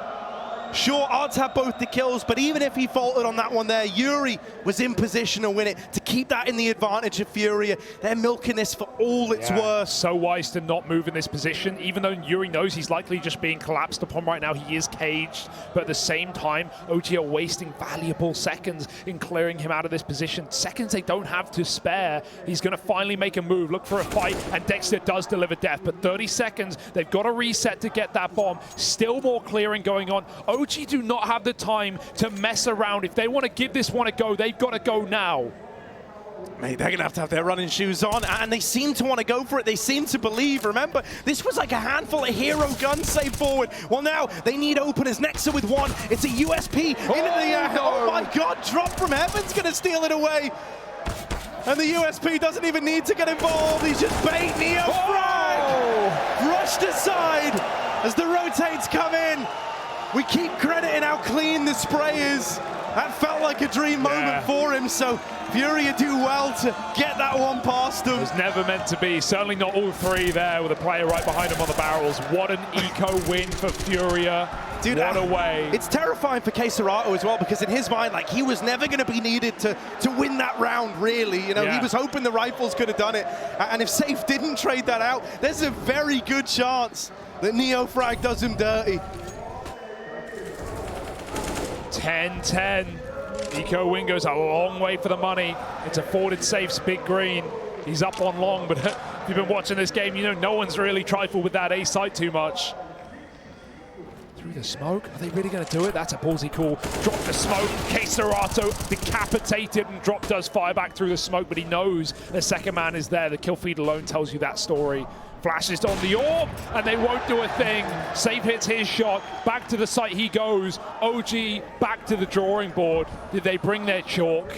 Sure, odds had both the kills, but even if he faltered on that one there, Yuri was in position to win it, to keep that in the advantage of Furia. They're milking this for all it's worth. So wise to not move in this position, even though Yuri knows he's likely just being collapsed upon right now. He is caged, but at the same time, OG are wasting valuable seconds in clearing him out of this position. Seconds they don't have to spare. He's going to finally make a move, look for a fight, and Dexter does deliver death, but 30 seconds, they've got to reset to get that bomb. Still more clearing going on. OG do not have the time to mess around. If they want to give this one a go, they've got to go now. Mate, they're going to have their running shoes on, and they seem to want to go for it. They seem to believe. Remember, this was like a handful of hero guns saved forward. Well, now they need openers. Nexa with one. It's a USP into the... Oh, my God, drop from heaven's going to steal it away. And the USP doesn't even need to get involved. He's just bait Neo frag. Brushed aside as the rotates come in. We keep crediting how clean the spray is. That felt like a dream moment for him, so Furia do well to get that one past him. It was never meant to be, certainly not all three there with a player right behind him on the barrels. What an eco win for Furia. Dude, what a way. It's terrifying for csgo as well, because in his mind, like, he was never going to be needed to win that round, really. You know, he was hoping the rifles could have done it. And if Safe didn't trade that out, there's a very good chance that Neo Frag does him dirty. 10-10. Eco win goes a long way for the money. It's afforded Safe's big green. He's up on long, but if you've been watching this game, you know no one's really trifled with that A site too much. Through the smoke, are they really going to do it? That's a ballsy call. Drop the smoke. csgo decapitated, and Drop does fire back through the smoke, but he knows the second man is there. The kill feed alone tells you that story. Flashes on the orb, and they won't do a thing. Safe hits his shot. Back to the site he goes. OG back to the drawing board. Did they bring their chalk?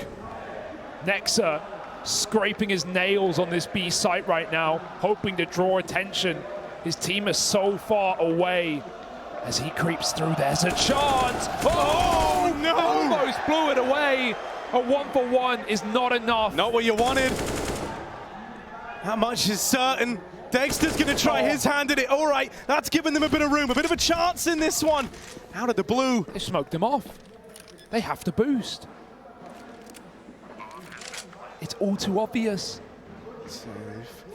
Nexa scraping his nails on this B site right now, hoping to draw attention. His team is so far away. As he creeps through, there's a chance. Oh, no! Almost blew it away. A 1-for-1 is not enough. Not what you wanted. How much is certain? Dexter's going to try his hand at it. All right, that's given them a bit of room, a bit of a chance in this one. Out of the blue. They smoked him off. They have to boost. It's all too obvious.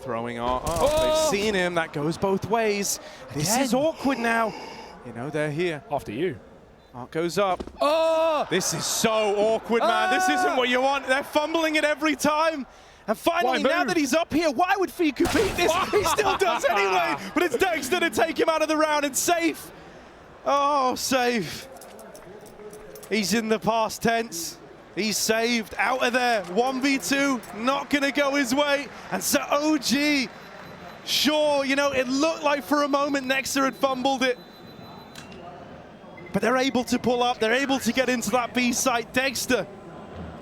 Throwing off. They've seen him. That goes both ways. This is awkward now. You know, they're here. After you. Art goes up. Oh! This is so awkward, man. This isn't what you want. They're fumbling it every time. And finally, now that he's up here, why would Fiku beat this? He still does anyway, but it's Dexter to take him out of the round, and Safe. Oh, Safe. He's in the past tense. He's saved out of there. 1v2, not gonna go his way. And so OG, sure, you know, it looked like for a moment Nexa had fumbled it. But they're able to pull up, they're able to get into that B site. Dexter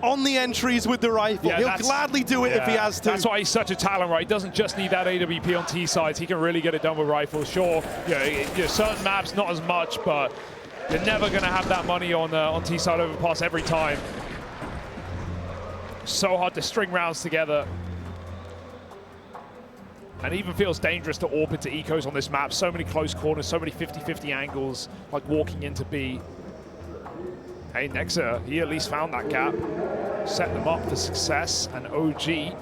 on the entries with the rifle. He'll gladly do it if he has to. That's why he's such a talent, right? He doesn't just need that AWP on T sides. He can really get it done with rifles. Sure, certain maps, not as much, but you're never going to have that money on T side overpass every time. So hard to string rounds together. And it even feels dangerous to AWP into ecos on this map. So many close corners, so many 50-50 angles, like walking into B. Hey, Nexa, he at least found that gap. Set them up for success, and OG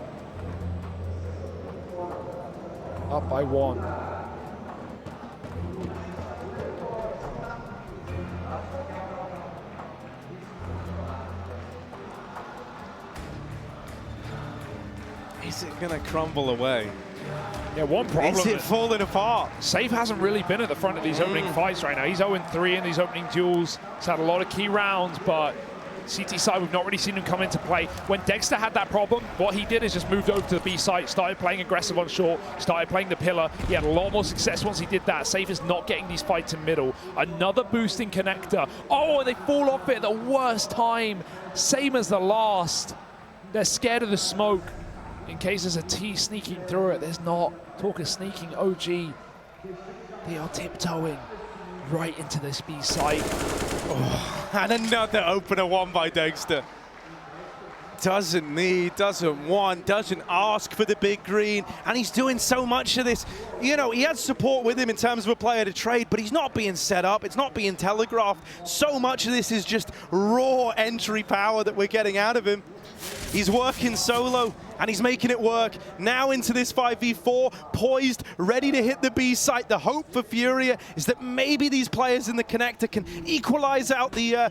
up by 1. Is it gonna crumble away? Yeah, one problem is it falling apart? Safe hasn't really been at the front of these opening fights right now. He's 0-3 in these opening duels. He's had a lot of key rounds, but CT side, we've not really seen him come into play. When Dexter had that problem, what he did is just moved over to the B site, started playing aggressive on short, started playing the pillar. He had a lot more success once he did that. Safe is not getting these fights in middle. Another boosting connector. Oh, and they fall off it at the worst time. Same as the last. They're scared of the smoke. In case there's a T sneaking through it, there's not. Talk of sneaking, OG. They are tiptoeing right into this B site. Oh, and another opener one by Dexter. doesn't need, doesn't want, doesn't ask for the big green, and he's doing so much of this. You know, he has support with him in terms of a player to trade, but he's not being set up, it's not being telegraphed. So much of this is just raw entry power that we're getting out of him. He's working solo, and he's making it work. Now into this 5v4, poised, ready to hit the B site. The hope for Furia is that maybe these players in the connector can equalize out the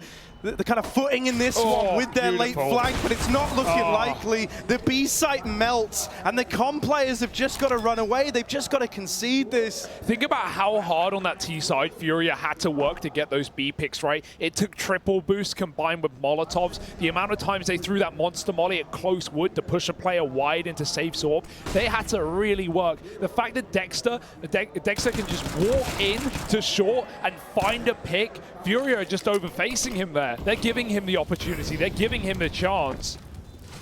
kind of footing in this one with their late flank, but it's not looking likely. The B site melts, and the com players have just got to run away. They've just got to concede this. Think about how hard on that T side Furia had to work to get those B picks, right? It took triple boost combined with Molotovs. The amount of times they threw that monster molly at close wood to push a player wide into safe Sorb, they had to really work. The fact that Dexter can just walk in to short and find a pick, Furia are just overfacing him there. They're giving him the opportunity. They're giving him the chance.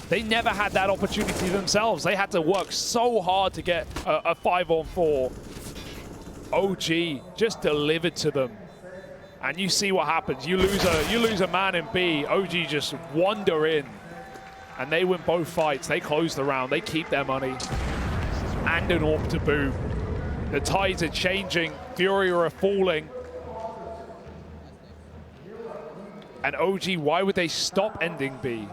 They never had that opportunity themselves. They had to work so hard to get a 5-on-4. OG just delivered to them. And you see what happens. You lose a man in B. OG just wander in. And they win both fights. They close the round. They keep their money. And an AWP to boot. The tides are changing. Furia are falling. And OG, why would they stop ending B?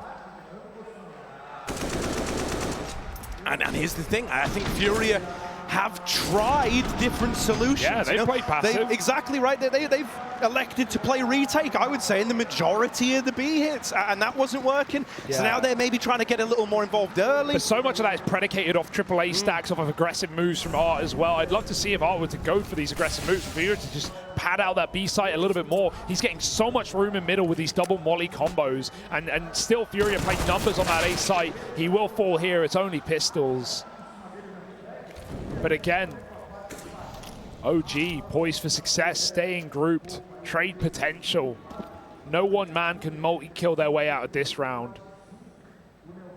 And here's the thing, I think Furia have tried different solutions. Yeah, they played passive. Exactly right. They've elected to play retake, I would say, in the majority of the B hits, and that wasn't working. Yeah. So now they're maybe trying to get a little more involved early. But so much of that is predicated off AAA stacks, off of aggressive moves from Art as well. I'd love to see if Art were to go for these aggressive moves, for Furia to just pad out that B site a little bit more. He's getting so much room in middle with these double molly combos, and still Furia playing numbers on that A site. He will fall here. It's only pistols. But again, OG poised for success, staying grouped, trade potential. No one man can multi-kill their way out of this round.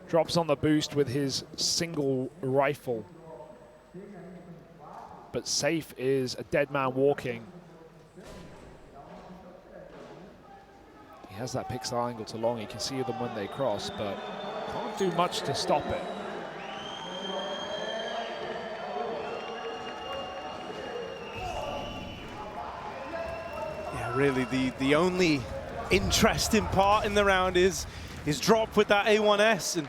Drops on the boost with his single rifle. But safe is a dead man walking. He has that pixel angle to long. He can see them when they cross, but can't do much to stop it. Really, the only interesting part in the round is drop with that A1S, and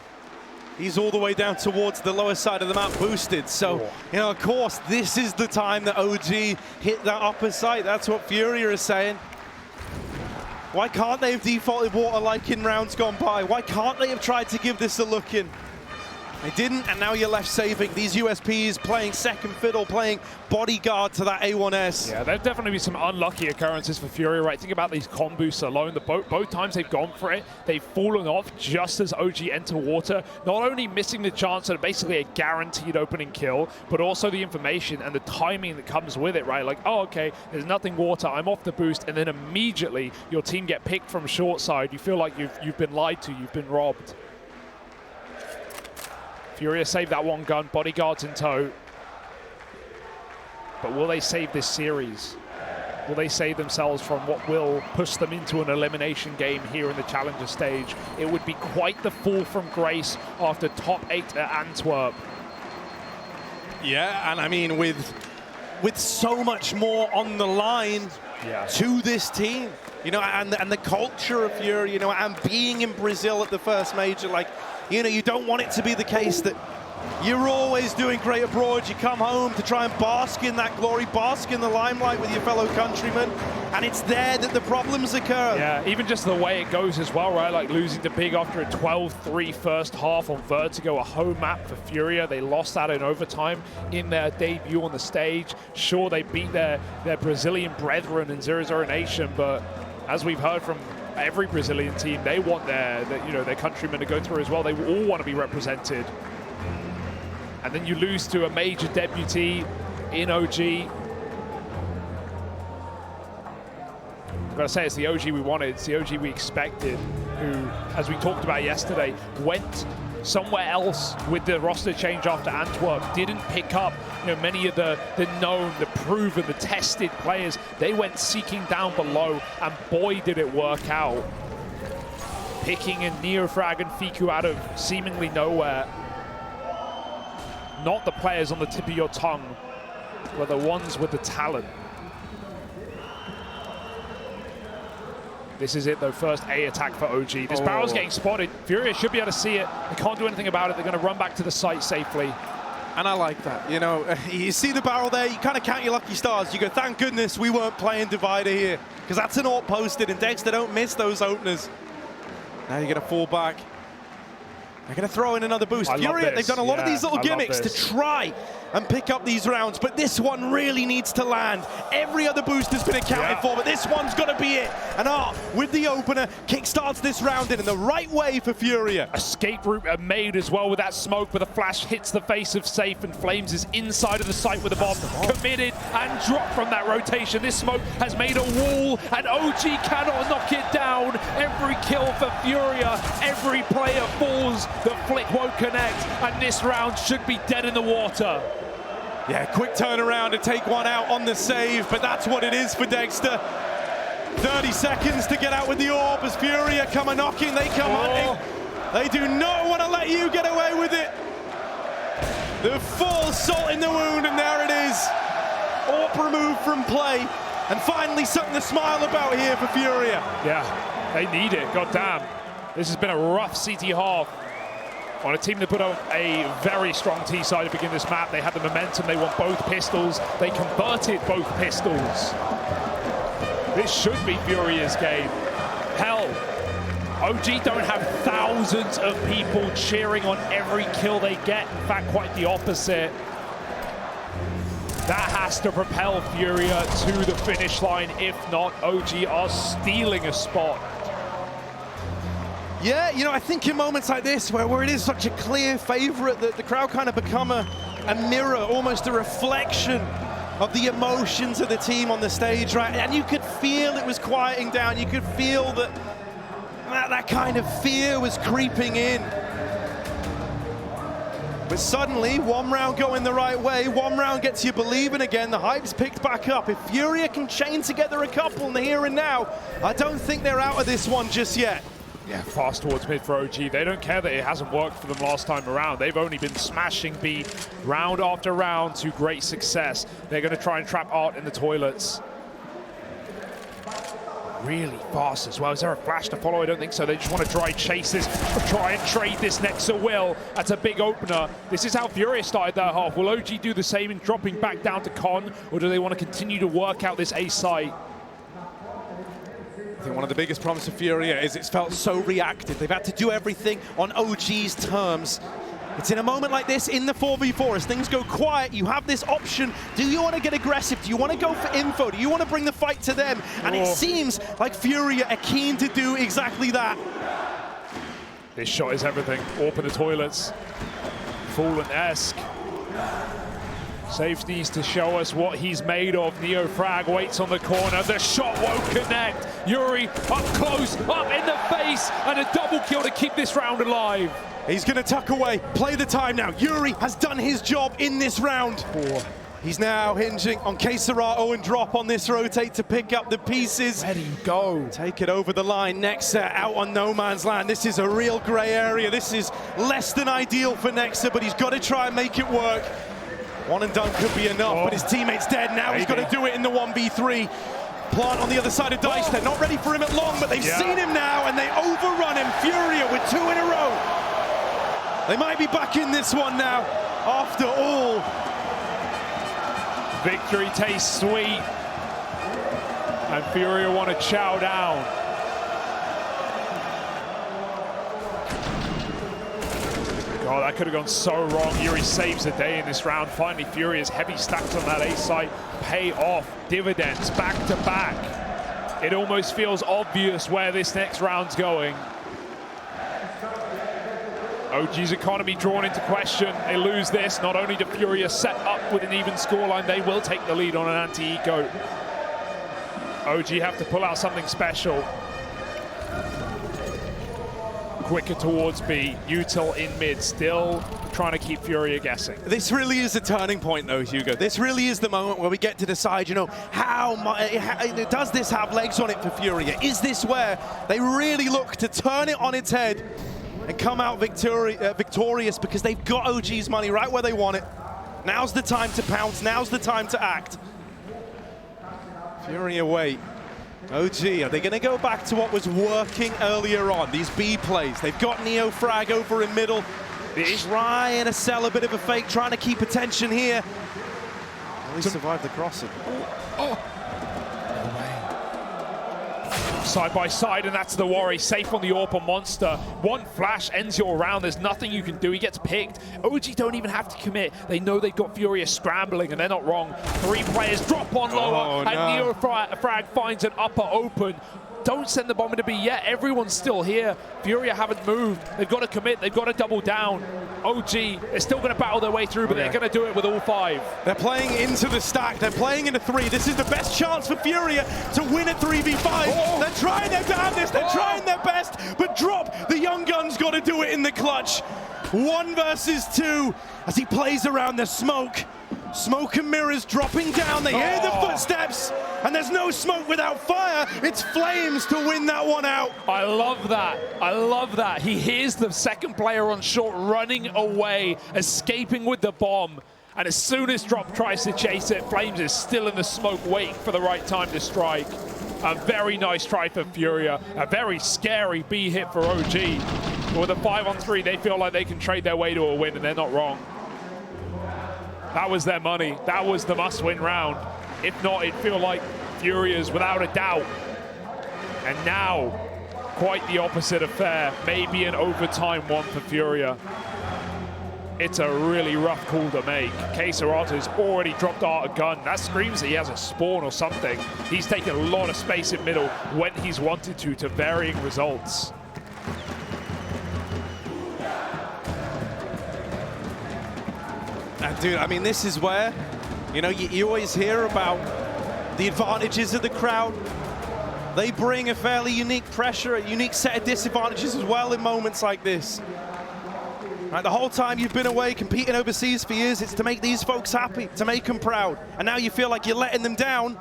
he's all the way down towards the lower side of the map boosted. So, you know, of course, this is the time that OG hit that upper site. That's what Furia is saying. Why can't they have defaulted water like in rounds gone by? Why can't they have tried to give this a look in? They didn't, and now you're left saving. These USPs playing second fiddle, playing bodyguard to that A1S. Yeah, there'll definitely be some unlucky occurrences for Furia, right? Think about these com boosts alone. Both times they've gone for it, they've fallen off just as OG enter water. Not only missing the chance at basically a guaranteed opening kill, but also the information and the timing that comes with it, right? Like, oh, okay, there's nothing water, I'm off the boost, and then immediately your team get picked from short side. You feel like you've been lied to, you've been robbed. Furia save that one gun, bodyguards in tow. But will they save this series? Will they save themselves from what will push them into an elimination game here in the Challenger stage? It would be quite the fall from grace after top 8 at Antwerp. Yeah, and I mean, with so much more on the line to this team, you know, and the culture of Furia, you know, and being in Brazil at the first major, like, you know, you don't want it to be the case that you're always doing great abroad. You come home to try and bask in that glory, bask in the limelight with your fellow countrymen, and it's there that the problems occur. Yeah, even just the way it goes as well, right? Like losing to Big after a 12-3 first half on Vertigo, a home map for Furia. They lost that in overtime in their debut on the stage. Sure, they beat their Brazilian brethren in 0-0 Nation, but as we've heard from every Brazilian team, they want their countrymen to go through as well. They all want to be represented. And then you lose to a major debutee in OG. I've got to say, it's the OG we wanted. It's the OG we expected, who, as we talked about yesterday, went somewhere else with the roster change after Antwerp, didn't pick up many of the known, the proven, the tested players. They went seeking down below, and boy, did it work out. picking a Neofrag and Fiku out of seemingly nowhere. Not the players on the tip of your tongue, but the ones with the talent. This is it though, first A attack for OG. This barrel's getting spotted. Furia should be able to see it. They can't do anything about it. They're going to run back to the site safely. And I like that, you know, you see the barrel there, you kind of count your lucky stars. You go, thank goodness we weren't playing Divider here, because that's an AWP posted, and Dexter don't miss those openers. Now you're going to fall back. They're going to throw in another boost. Furia, they've done a lot of these little gimmicks to try and pick up these rounds, but this one really needs to land. Every other boost has been accounted for, but this one's got to be it. And with the opener, kickstarts this round in the right way for Furia. Escape route made as well with that smoke, but the flash hits the face of Safe, and Flames is inside of the site with the bomb. Committed and dropped from that rotation. This smoke has made a wall, and OG cannot knock it down. Every kill for Furia, every player falls. The flick won't connect, and this round should be dead in the water. Yeah, quick turnaround to take one out on the save, but that's what it is for Dexter. 30 seconds to get out with the AWP as Furia come a knocking, they come hunting. They do not want to let you get away with it. The full salt in the wound, and there it is. AWP removed from play, and finally something to smile about here for Furia. Yeah, they need it, goddamn. This has been a rough CT half. On a team that put up a very strong T side to begin this map. They had the momentum, they won both pistols, they converted both pistols. This should be Furia's game. Hell, OG don't have thousands of people cheering on every kill they get. In fact, quite the opposite. That has to propel Furia to the finish line. If not, OG are stealing a spot. Yeah, you know, I think in moments like this, where it is such a clear favorite, that the crowd kind of become a mirror, almost a reflection of the emotions of the team on the stage, right? And you could feel it was quieting down. You could feel that kind of fear was creeping in. But suddenly, one round going the right way, one round gets you believing again, the hype's picked back up. If Furia can chain together a couple in the here and now, I don't think they're out of this one just yet. Yeah, fast towards mid for OG. They don't care that it hasn't worked for them last time around. They've only been smashing B round after round to great success. They're going to try and trap Art in the toilets. Really fast as well. Is there a flash to follow? I don't think so. They just want to chase this, try and trade this Nexa will. That's a big opener. This is how Furia started their half. Will OG do the same in dropping back down to Con, or do they want to continue to work out this A site? I think one of the biggest problems for Furia is it's felt so reactive. They've had to do everything on OG's terms. It's in a moment like this, in the 4v4, as things go quiet, you have this option. Do you want to get aggressive? Do you want to go for info? Do you want to bring the fight to them? And it seems like Furia are keen to do exactly that. This shot is everything. Open the toilets. Fallen-esque. Safe needs to show us what he's made of. Neofrag waits on the corner. The shot won't connect. Yuri up close, up in the face, and a double kill to keep this round alive. He's going to tuck away, play the time now. Yuri has done his job in this round. He's now hinging on Keserato and drop on this rotate to pick up the pieces. Where do you go? Take it over the line. Nexa out on no man's land. This is a real grey area. This is less than ideal for Nexa, but he's got to try and make it work. One and done could be enough, but his teammate's dead. Now he's got to do it in the 1v3. Plant on the other side of Dice. They're not ready for him at long, but they've seen him now, and they overrun him. Furia with 2 in a row. They might be back in this one now, after all. Victory tastes sweet, and Furia want to chow down. Oh, that could have gone so wrong. Yuri saves the day in this round. Finally, Furia's heavy stacks on that A site pay off dividends back to back. It almost feels obvious where this next round's going. OG's economy drawn into question. They lose this. Not only do Furia set up with an even scoreline, they will take the lead on an anti-eco. OG have to pull out something special. Quicker towards B. Util in mid. Still trying to keep Furia guessing. This really is a turning point, though, Hugo. This really is the moment where we get to decide, you know, does this have legs on it for Furia? Is this where they really look to turn it on its head and come out victorious, because they've got OG's money right where they want it? Now's the time to pounce. Now's the time to act. Furia wait. OG, are they going to go back to what was working earlier on? These B plays. They've got Neo Frag over in middle. Trying to sell a bit of a fake, trying to keep attention here. At least survive the crossing. Side by side, and that's the worry. Safe on the AWP on Monster. One flash ends your round. There's nothing you can do. He gets picked. OG don't even have to commit. They know they've got Furia scrambling, and they're not wrong. 3 players drop on lower, and Neo Frag finds an upper open. Don't send the bomb into B yet. Everyone's still here. Furia haven't moved. They've got to commit. They've got to double down. OG, they're still going to battle their way through, but they're going to do it with all 5. They're playing into the stack. They're playing into 3. This is the best chance for Furia to win at 3v5. They're trying their damnedest. They're trying their best, but Drop, the young gun's got to do it in the clutch. 1 versus 2 as he plays around the smoke. Smoke and mirrors dropping down. They hear the footsteps, and there's no smoke without fire. It's Flames to win that one out. I love that. I love that. He hears the second player on short running away, escaping with the bomb. And as soon as Drop tries to chase it, Flames is still in the smoke waiting for the right time to strike. A very nice try for Furia. A very scary B hit for OG. With a 5-on-3, they feel like they can trade their way to a win, and they're not wrong. That was their money. That was the must-win round. If not, it'd feel like Furia's without a doubt. And now, quite the opposite affair. Maybe an overtime one for Furia. It's a really rough call to make. csgo's already dropped out a gun. That screams that he has a spawn or something. He's taken a lot of space in middle when he's wanted to varying results. Dude, I mean, this is where, you know, you always hear about the advantages of the crowd. They bring a fairly unique pressure, a unique set of disadvantages as well in moments like this. Right, the whole time you've been away competing overseas for years, it's to make these folks happy, to make them proud. And now you feel like you're letting them down.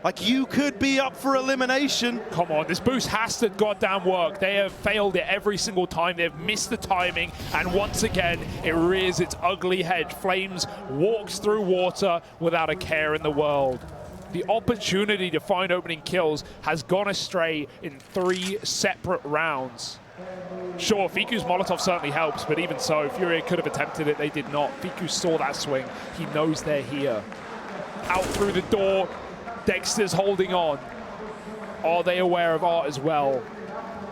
Like you could be up for elimination. Come on, this boost has to goddamn work. They have failed it every single time. They've missed the timing, and once again, it rears its ugly head. Flames walks through water without a care in the world. The opportunity to find opening kills has gone astray in 3 separate rounds. Sure, Fiku's Molotov certainly helps, but even so, Furia could have attempted it. They did not. Fiku saw that swing. He knows they're here. Out through the door. Dexter's holding on. Are they aware of Art as well?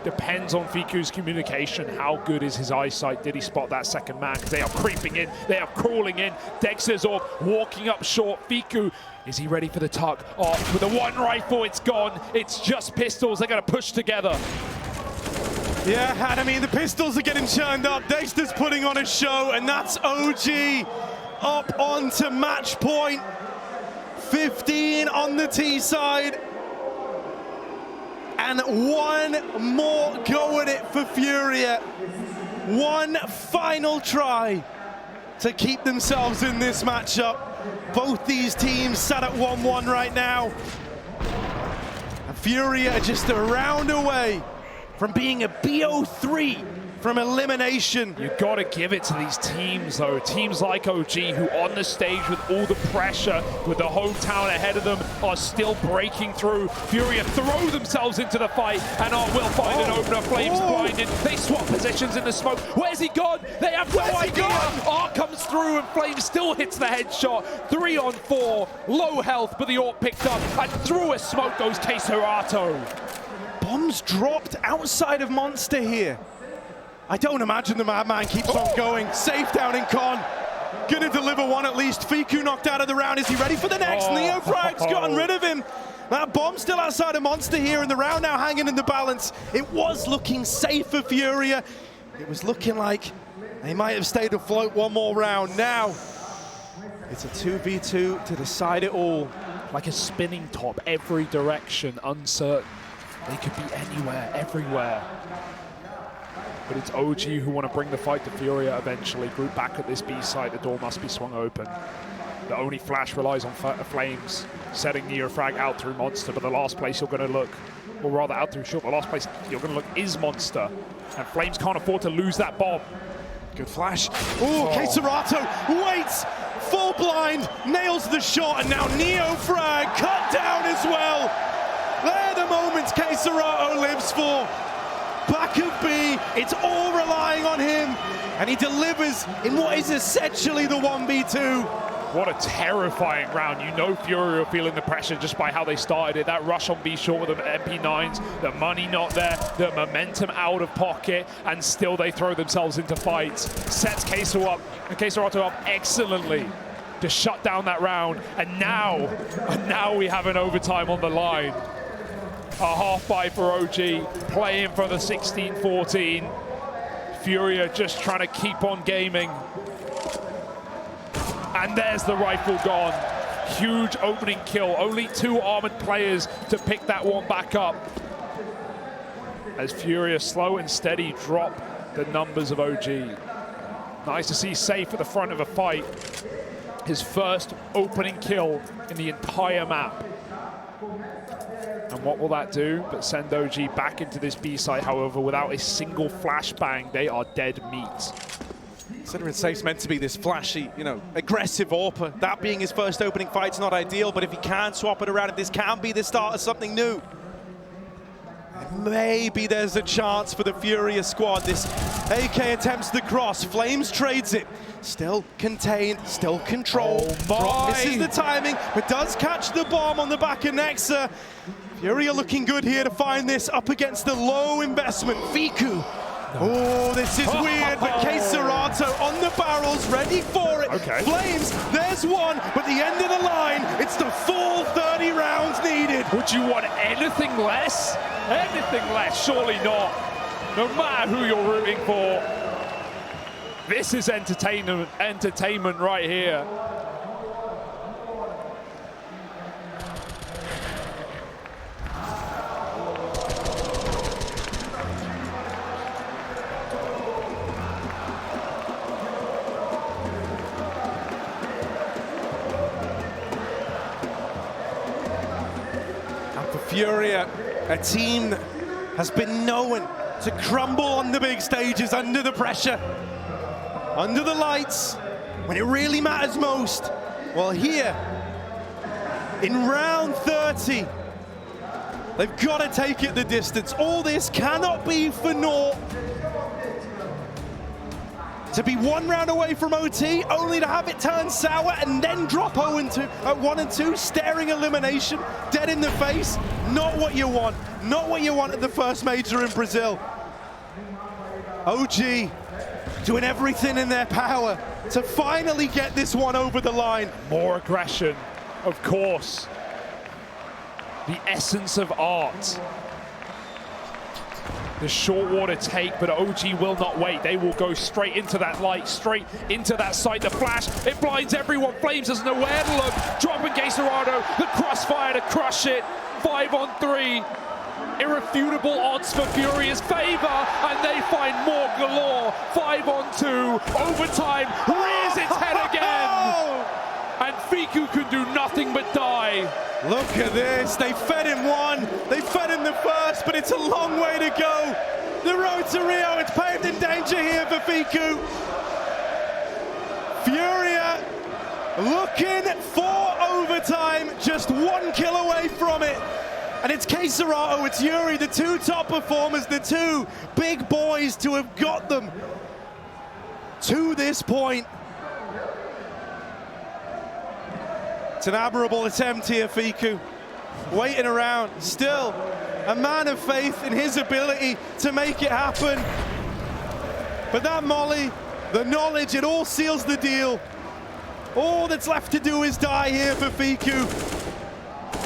Depends on Fiku's communication. How good is his eyesight? Did he spot that second man? Because they are creeping in. They are crawling in. Dexter's off, walking up short. Fiku, is he ready for the tuck? Art with the 1 rifle, it's gone. It's just pistols. They're going to push together. Yeah, and I mean, the pistols are getting churned up. Dexter's putting on a show, and that's OG up onto match point. 15 on the T side. And 1 more go at it for Furia. 1 final try to keep themselves in this matchup. Both these teams sat at 1-1 right now. And Furia just a round away from being a BO3 from elimination. You gotta give it to these teams though. Teams like OG who on the stage with all the pressure, with the hometown ahead of them, are still breaking through. Furia throw themselves into the fight, and Art will find an opener. Flames blinded. They swap positions in the smoke. Where's he gone? They have no idea. Art comes through and Flames still hits the headshot. 3 on 4, low health, but the Art picked up, and through a smoke goes csgo. Bombs dropped outside of Monster here. I don't imagine the Madman keeps on going. Safe down in Con. Gonna deliver 1 at least. Fiku knocked out of the round. Is he ready for the next? Neo Frag's gotten rid of him. That bomb still outside of Monster here, and the round now hanging in the balance. It was looking safe for Furia. It was looking like they might have stayed afloat 1 more round. Now, it's a 2v2 to decide it all. Like a spinning top, every direction, uncertain. They could be anywhere, everywhere. But it's OG who want to bring the fight to Furia eventually. Group back at this B site, the door must be swung open. The only flash relies on Flames setting Neofrag out through Monster, but the last place you're going to look, or rather out through Short, the last place you're going to look is Monster. And Flames can't afford to lose that bomb. Good flash. Ooh, Keserato waits, full blind, nails the shot, and now Neofrag cut down as well. They're the moments Keserato lives for. Back of B, it's all relying on him, and he delivers in what is essentially the 1v2. What a terrifying round. You know Furia are feeling the pressure just by how they started it. That rush on B short with the MP9s, the money not there, the momentum out of pocket, and still they throw themselves into fights. Sets Keserato up excellently to shut down that round. And now we have an overtime on the line. A half buy for OG, playing for the 16-14. Furia just trying to keep on gaming. And there's the rifle gone. Huge opening kill. Only 2 armored players to pick that one back up. As Furia slow and steady drop the numbers of OG. Nice to see Safe at the front of a fight. His first opening kill in the entire map. And what will that do but send OG back into this B site, however, without a single flashbang. They are dead meat. Considering Safe's meant to be this flashy, aggressive AWPer, that being his first opening fight's not ideal, but if he can swap it around, if this can be the start of something new, maybe there's a chance for the Furia squad. This AK attempts the cross, Flames trades it, still contained, still controlled. Misses the timing, but does catch the bomb on the back of Nexa. Furia looking good here to find this up against the low investment. Fiku. Oh, this is weird, but Keserato on the barrels, ready for it. Okay. Flames, there's one, but the end of the line, it's the full 30 rounds needed. Would you want anything less? Anything less? Surely not. No matter who you're rooting for. This is entertainment right here. Furia, a team that has been known to crumble on the big stages under the pressure, under the lights, when it really matters most. Well, here, in round 30, they've got to take it the distance. All this cannot be for naught. To be 1 round away from OT, only to have it turn sour and then drop 0-2 at 1 and 2, staring elimination, dead in the face. Not what you want. Not what you want at the first major in Brazil. OG doing everything in their power to finally get this one over the line. More aggression, of course. The essence of art. The short water take, but OG will not wait. They will go straight into that light, straight into that site. The flash, it blinds everyone. Flames doesn't know where to look. Dropping Keserato, the crossfire to crush it. 5 on 3. Irrefutable odds for Furia's favor, and they find more galore. 5 on 2. Overtime, rears its head again. And Fiku can do nothing but die. Look at this, they fed him one, they fed him the first, but it's a long way to go. The road to Rio, it's paved in danger here for Fiku. Furia looking for overtime, just 1 kill away from it. And it's Keserato, it's Yuri, the 2 top performers, the 2 big boys to have got them to this point. It's an admirable attempt here, Fiku. Waiting around, still a man of faith in his ability to make it happen. But that molly, the knowledge, it all seals the deal. All that's left to do is die here for Fiku.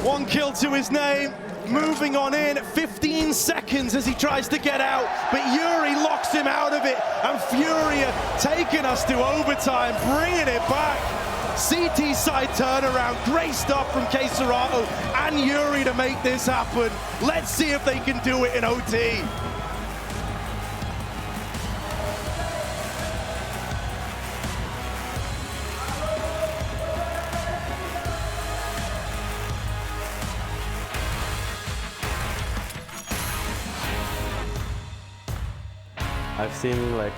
1 kill to his name, moving on in, 15 seconds as he tries to get out, but Yuri locks him out of it, and Furia taking us to overtime, bringing it back. CT side turnaround, great stuff from Keserato and Yuri to make this happen. Let's see if they can do it in OT. I've seen like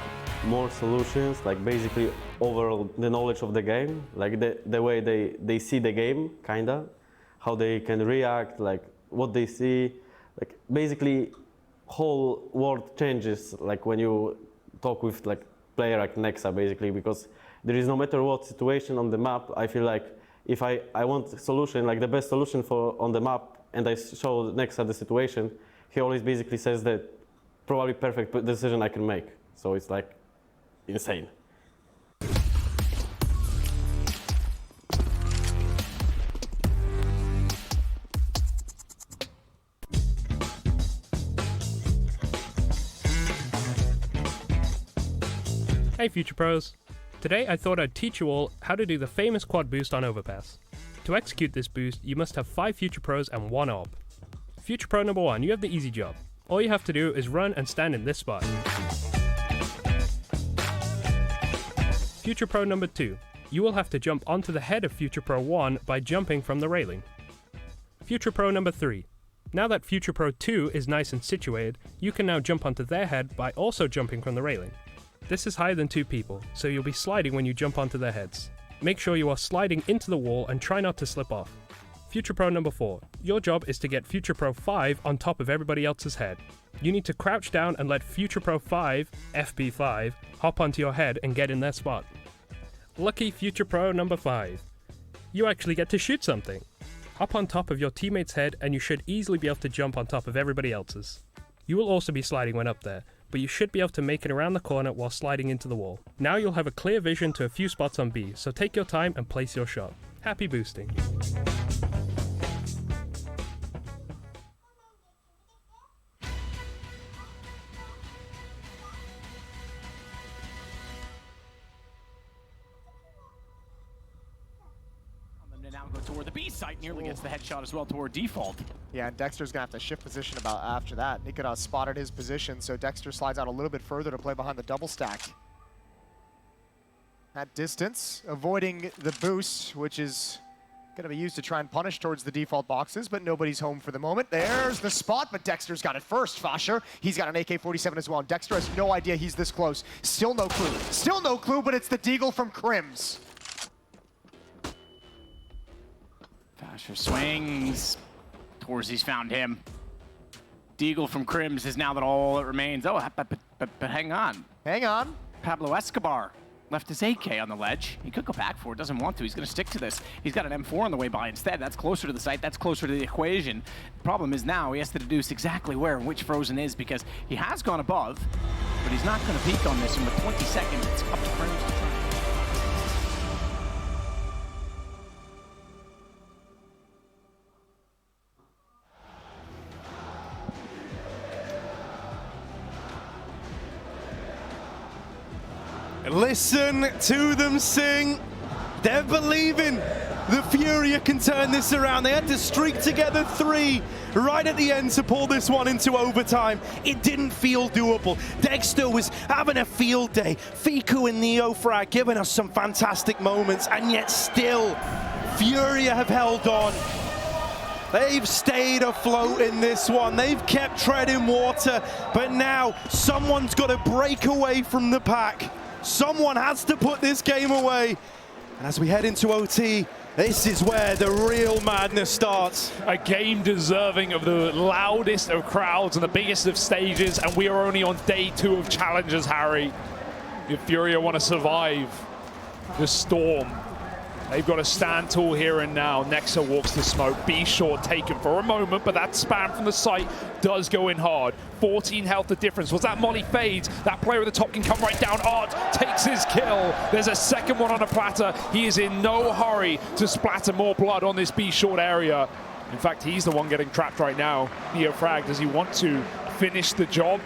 more solutions, like basically overall the knowledge of the game, like the way they see the game, kinda, how they can react, like what they see, like basically whole world changes like when you talk with like player like Nexa, basically, because there is no matter what situation on the map, I feel like if I want a solution, like the best solution for on the map, and I show Nexa the situation, he always basically says that probably perfect decision I can make. So it's like insane. Hey Future Pros! Today I thought I'd teach you all how to do the famous quad boost on Overpass. To execute this boost, you must have 5 Future Pros and 1 AWP. Future Pro number 1, you have the easy job. All you have to do is run and stand in this spot. Future Pro number 2, you will have to jump onto the head of Future Pro 1 by jumping from the railing. Future Pro number 3, now that Future Pro 2 is nice and situated, you can now jump onto their head by also jumping from the railing. This is higher than 2 people, so you'll be sliding when you jump onto their heads. Make sure you are sliding into the wall and try not to slip off. Future Pro number 4, your job is to get Future Pro 5 on top of everybody else's head. You need to crouch down and let Future Pro 5, FP5, hop onto your head and get in their spot. Lucky Future Pro number 5. You actually get to shoot something. Hop on top of your teammate's head and you should easily be able to jump on top of everybody else's. You will also be sliding when up there, but you should be able to make it around the corner while sliding into the wall. Now you'll have a clear vision to a few spots on B, so take your time and place your shot. Happy boosting. Now go toward the B site, nearly gets the headshot as well toward default. Yeah, and Dexter's gonna have to shift position about after that. Nikodas spotted his position, so Dexter slides out a little bit further to play behind the double stack. At distance, avoiding the boost, which is gonna be used to try and punish towards the default boxes, but nobody's home for the moment. There's the spot, but Dexter's got it first. Fasher, he's got an AK-47 as well, and Dexter has no idea he's this close. Still no clue. Still no clue, but it's the Deagle from Crims. Fasher swings. Torzy's found him. Deagle from Crims is now that all that remains. Oh, but hang on. Hang on. Pablo Escobar left his AK on the ledge. He could go back for it, doesn't want to. He's going to stick to this. He's got an M4 on the way by instead. That's closer to the site. That's closer to the equation. The problem is now he has to deduce exactly where and which Frozen is because he has gone above, but he's not going to peek on this. And with 20 seconds, it's up to Crims to try. Listen to them sing. They're believing the Furia can turn this around. They had to streak together 3 right at the end to pull this one into overtime. It didn't feel doable. Dexter was having a field day. Fiku and Neofrag giving us some fantastic moments, and yet still, Furia have held on. They've stayed afloat in this one. They've kept treading water, but now someone's got to break away from the pack. Someone has to put this game away. And as we head into OT, this is where the real madness starts. A game deserving of the loudest of crowds and the biggest of stages, and we are only on day 2 of challenges, Harry. The Furia want to survive the storm. They've got to stand tall here and now. Nexa walks the smoke. B short taken for a moment, but that spam from the site does go in hard. 14 health the difference. Was that Molly Faze? That player at the top can come right down. Art takes his kill. There's a second one on a platter. He is in no hurry to splatter more blood on this B short area. In fact, he's the one getting trapped right now. Neofrag, does he want to finish the job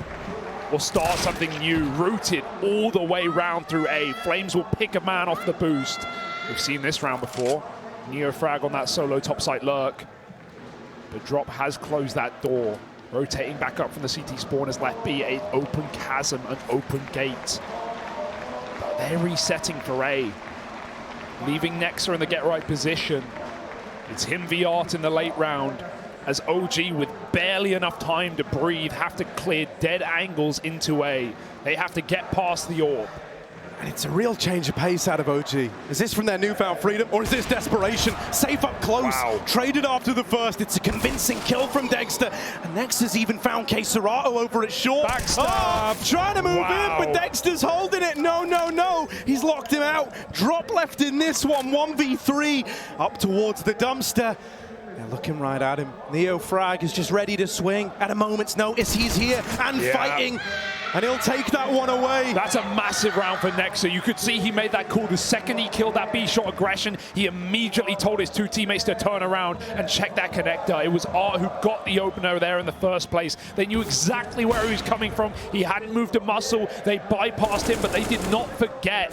or start something new? Rooted all the way round through A. Flames will pick a man off the boost. We've seen this round before. Neofrag on that solo topside lurk. The drop has closed that door. Rotating back up from the CT spawn has left B an open chasm, an open gate. But they're resetting for A. Leaving Nexa in the get right position. It's him v Art in the late round. as OG, with barely enough time to breathe, have to clear dead angles into A. They have to get past the orb. And it's a real change of pace out of OG. Is this from their newfound freedom, or is this desperation? Safe up close, Wow. traded after the first. It's a convincing kill from Dexter. And Nexus even found csgo over at short. Backstab. Oh, trying to move Wow. in, but Dexter's holding it. No, no, no. He's locked him out. Drop left in this one, 1v3. Up towards the dumpster. They're looking right at him. NeoFrag is just ready to swing. At a moment's notice, he's here and fighting. And he'll take that one away. That's a massive round for Nexa. You could see he made that call the second he killed that B-shot aggression. He immediately told his two teammates to turn around and check that connector. It was Art who got the opener there in the first place. They knew exactly where he was coming from. He hadn't moved a muscle. They bypassed him, but they did not forget.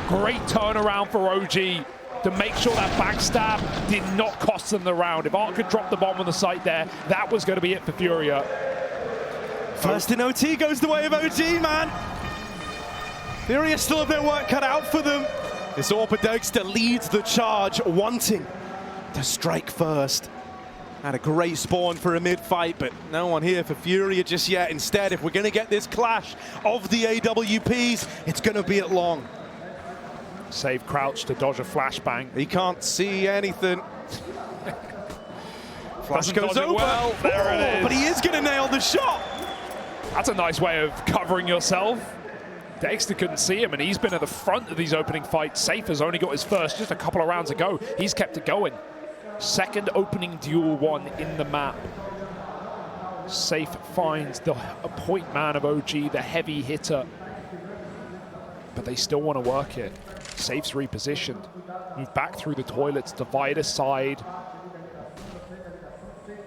Great turnaround for OG to make sure that backstab did not cost them the round. If Art could drop the bomb on the site there, that was going to be it for Furia. First in OT goes the way of OG, man. Furia still have their work cut out for them. This Orpa Dexter leads the charge, wanting to strike first. Had a great spawn for a mid-fight, but no one here for Furia just yet. Instead, if we're going to get this clash of the AWPs, it's going to be at long. Save crouch to dodge a flashbang. He can't see anything. Flash Doesn't goes dodge it over. well. There it is. But he is going to nail the shot. That's a nice way of covering yourself. Dexter couldn't see him, and he's been at the front of these opening fights. Safe has only got his first just a couple of rounds ago. He's kept it going. Second opening duel one in the map. Safe finds the point man of OG, the heavy hitter. But they still want to work it. Safe's repositioned. Move back through the toilets, divide aside.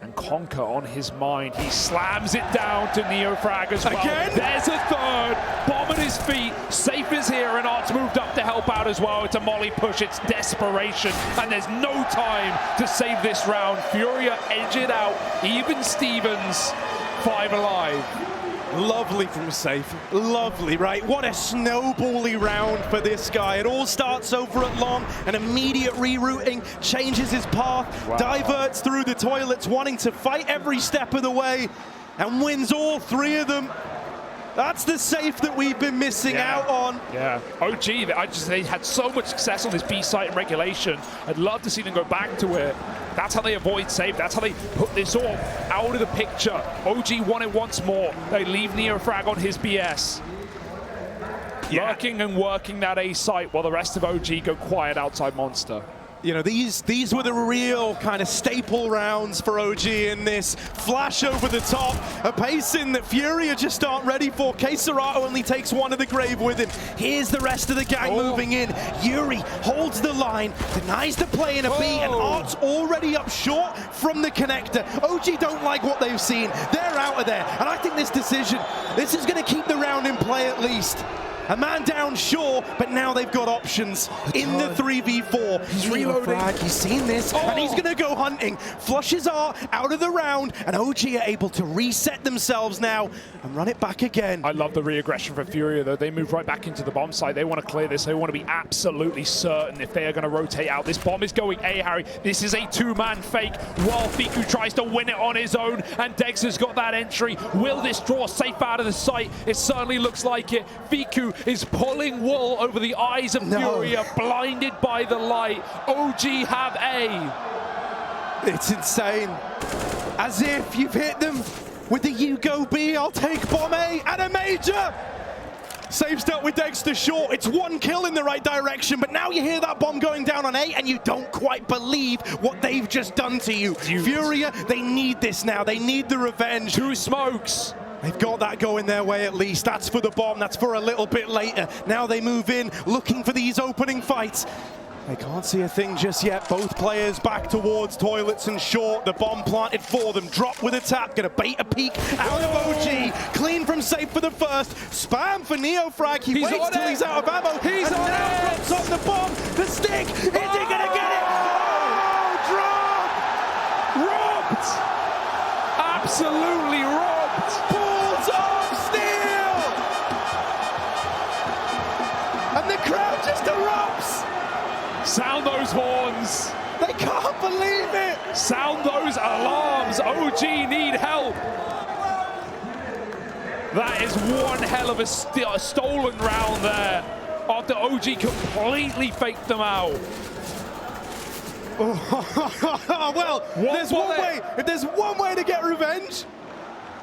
And Conquer on his mind. He slams it down to NeoFrag as well. Again? There's a third. Bomb at his feet. Safe is here, and Art's moved up to help out as well. It's a molly push. It's desperation. And there's no time to save this round. Furia edge it out. Even Stevens, 5 alive. Lovely from Safe. Lovely, right? What a snowbally round for this guy. It all starts over at long. An immediate rerouting, changes his path, diverts through the toilets, wanting to fight every step of the way, and wins all 3 of them. That's the Safe that we've been missing out on. Yeah, OG, they had so much success on this B site in regulation. I'd love to see them go back to it. That's how they avoid Safe. That's how they put this all out of the picture. OG won it once more. They leave NeoFrag on his BS. Lurking and working that A site while the rest of OG go quiet outside Monster. You know, these were the real kind of staple rounds for OG in this. Flash over the top, a pacing that Furia just aren't ready for. csgo only takes one to the grave with him. Here's the rest of the gang moving in. Yuri holds the line, denies the play in a B, and Art's already up short from the connector. OG don't like what they've seen. They're out of there, and I think this decision, this is going to keep the round in play at least. A man down, sure, but now they've got options in the 3v4. He's reloading. He's seen this, and he's going to go hunting. Flushes Art out of the round, and OG are able to reset themselves now and run it back again. I love the re-aggression for Furia, though. They move right back into the bomb site. They want to clear this. They want to be absolutely certain if they are going to rotate out. This bomb is going A, Harry. This is a 2-man fake while Fiku tries to win it on his own, and Dexter's got that entry. Will this draw Safe out of the site? It certainly looks like it. Fiku is pulling wool over the eyes of Furia, blinded by the light. OG have A. It's insane. As if you've hit them with the "you go B, I'll take bomb A" and a major. Safe's dealt with Dexter short. It's 1 kill in the right direction, but now you hear that bomb going down on A, and you don't quite believe what they've just done to you. Furia, they need this now. They need the revenge. 2 smokes. They've got that going their way at least. That's for the bomb. That's for a little bit later. Now they move in, looking for these opening fights. They can't see a thing just yet. Both players back towards toilets and short. The bomb planted for them. Drop with a tap. Gonna bait a peek out of OG. Clean from Safe for the first. Spam for NeoFrag. He waits till he's out of ammo. He's and on now it. drops on the bomb. The stick. Is he gonna get it? Oh, drop! Robbed! Absolutely robbed! Balls of steel! And the crowd just erupts. Sound those horns! They can't believe it! Sound those alarms! OG need help! That is one hell of a stolen round there, after OG completely faked them out. Well, there's one way. If there's one way to get revenge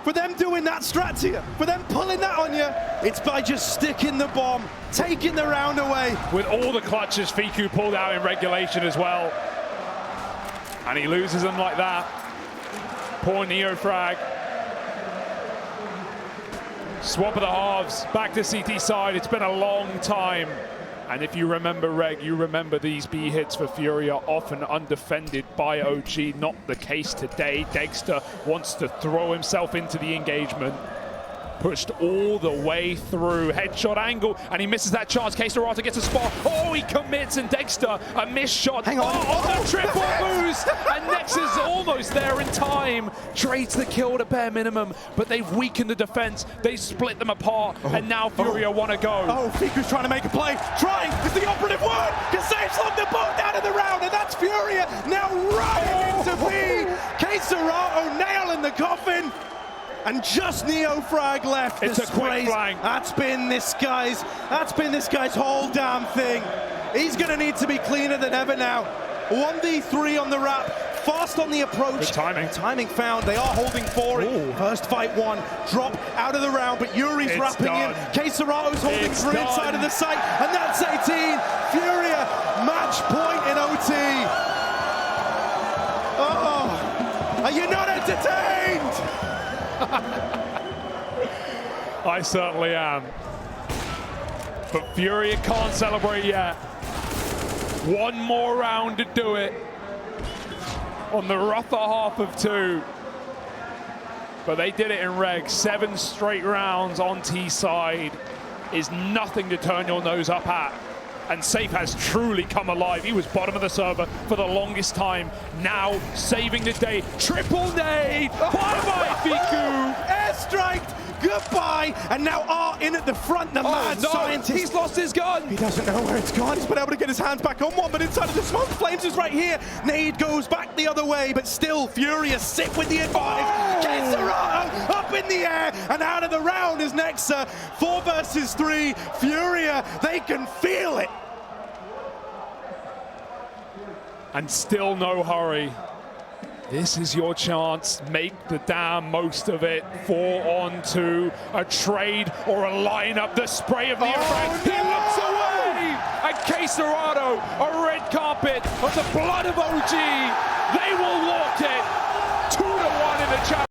for them doing that strat to you, for them pulling that on you, it's by just sticking the bomb, taking the round away. With all the clutches Fiku pulled out in regulation as well. And he loses them like that. Poor Neo frag. Swap of the halves, back to CT side. It's been a long time. And if you remember, Reg, you remember these B hits for Furia often undefended by OG. Not the case today. Dexter wants to throw himself into the engagement. Pushed all the way through. Headshot angle, and he misses that chance. K-Serata gets a spot. Oh, he commits, and Dexter, a missed shot. Hang on. Oh, the triple boost! And Nex is almost there in time. Trades the kill at bare minimum, but they've weakened the defense. They split them apart, and now Furia want to go. Oh, Fiku's trying to make a play. Trying is the operative word. Kasave's locked them both out of the round, and that's Furia now running into B. K-Serata nail in the coffin. And just Neo frag left. It's a quick flank. That's been this guy's whole damn thing. He's gonna need to be cleaner than ever now. 1v3 on the wrap. Fast on the approach. Good timing. Timing found. They are holding for it. First fight won. Drop out of the round, but Yuri's wrapping in. K-Serato's holding through inside of the site, and that's 18. Furia match point in OT. Oh, are you not entertained? I certainly am. But Furia can't celebrate yet. One more round to do it. On the rougher half of 2. But they did it in reg. 7 straight rounds on T side is nothing to turn your nose up at. And Safe has truly come alive. He was bottom of the server for the longest time. Now saving the day. Triple nade. Bye-bye, Fiku. Airstrike. Goodbye. And now Art in at the front. The mad scientist. He's lost his gun. He doesn't know where it's gone. He's been able to get his hands back on one, but inside of the smoke, Flames is right here. Nade goes back the other way, but still Furia sit with the advantage. K-Serata up in the air and out of the round is Nexa. 4 versus 3. Furia, they can feel it. And still no hurry. This is your chance. Make the damn most of it. 4 on 2. A trade or a lineup. The spray of the effect. He looks away. And K-Serata, a red carpet of the blood of OG. They will walk it. 2-1 in the challenge.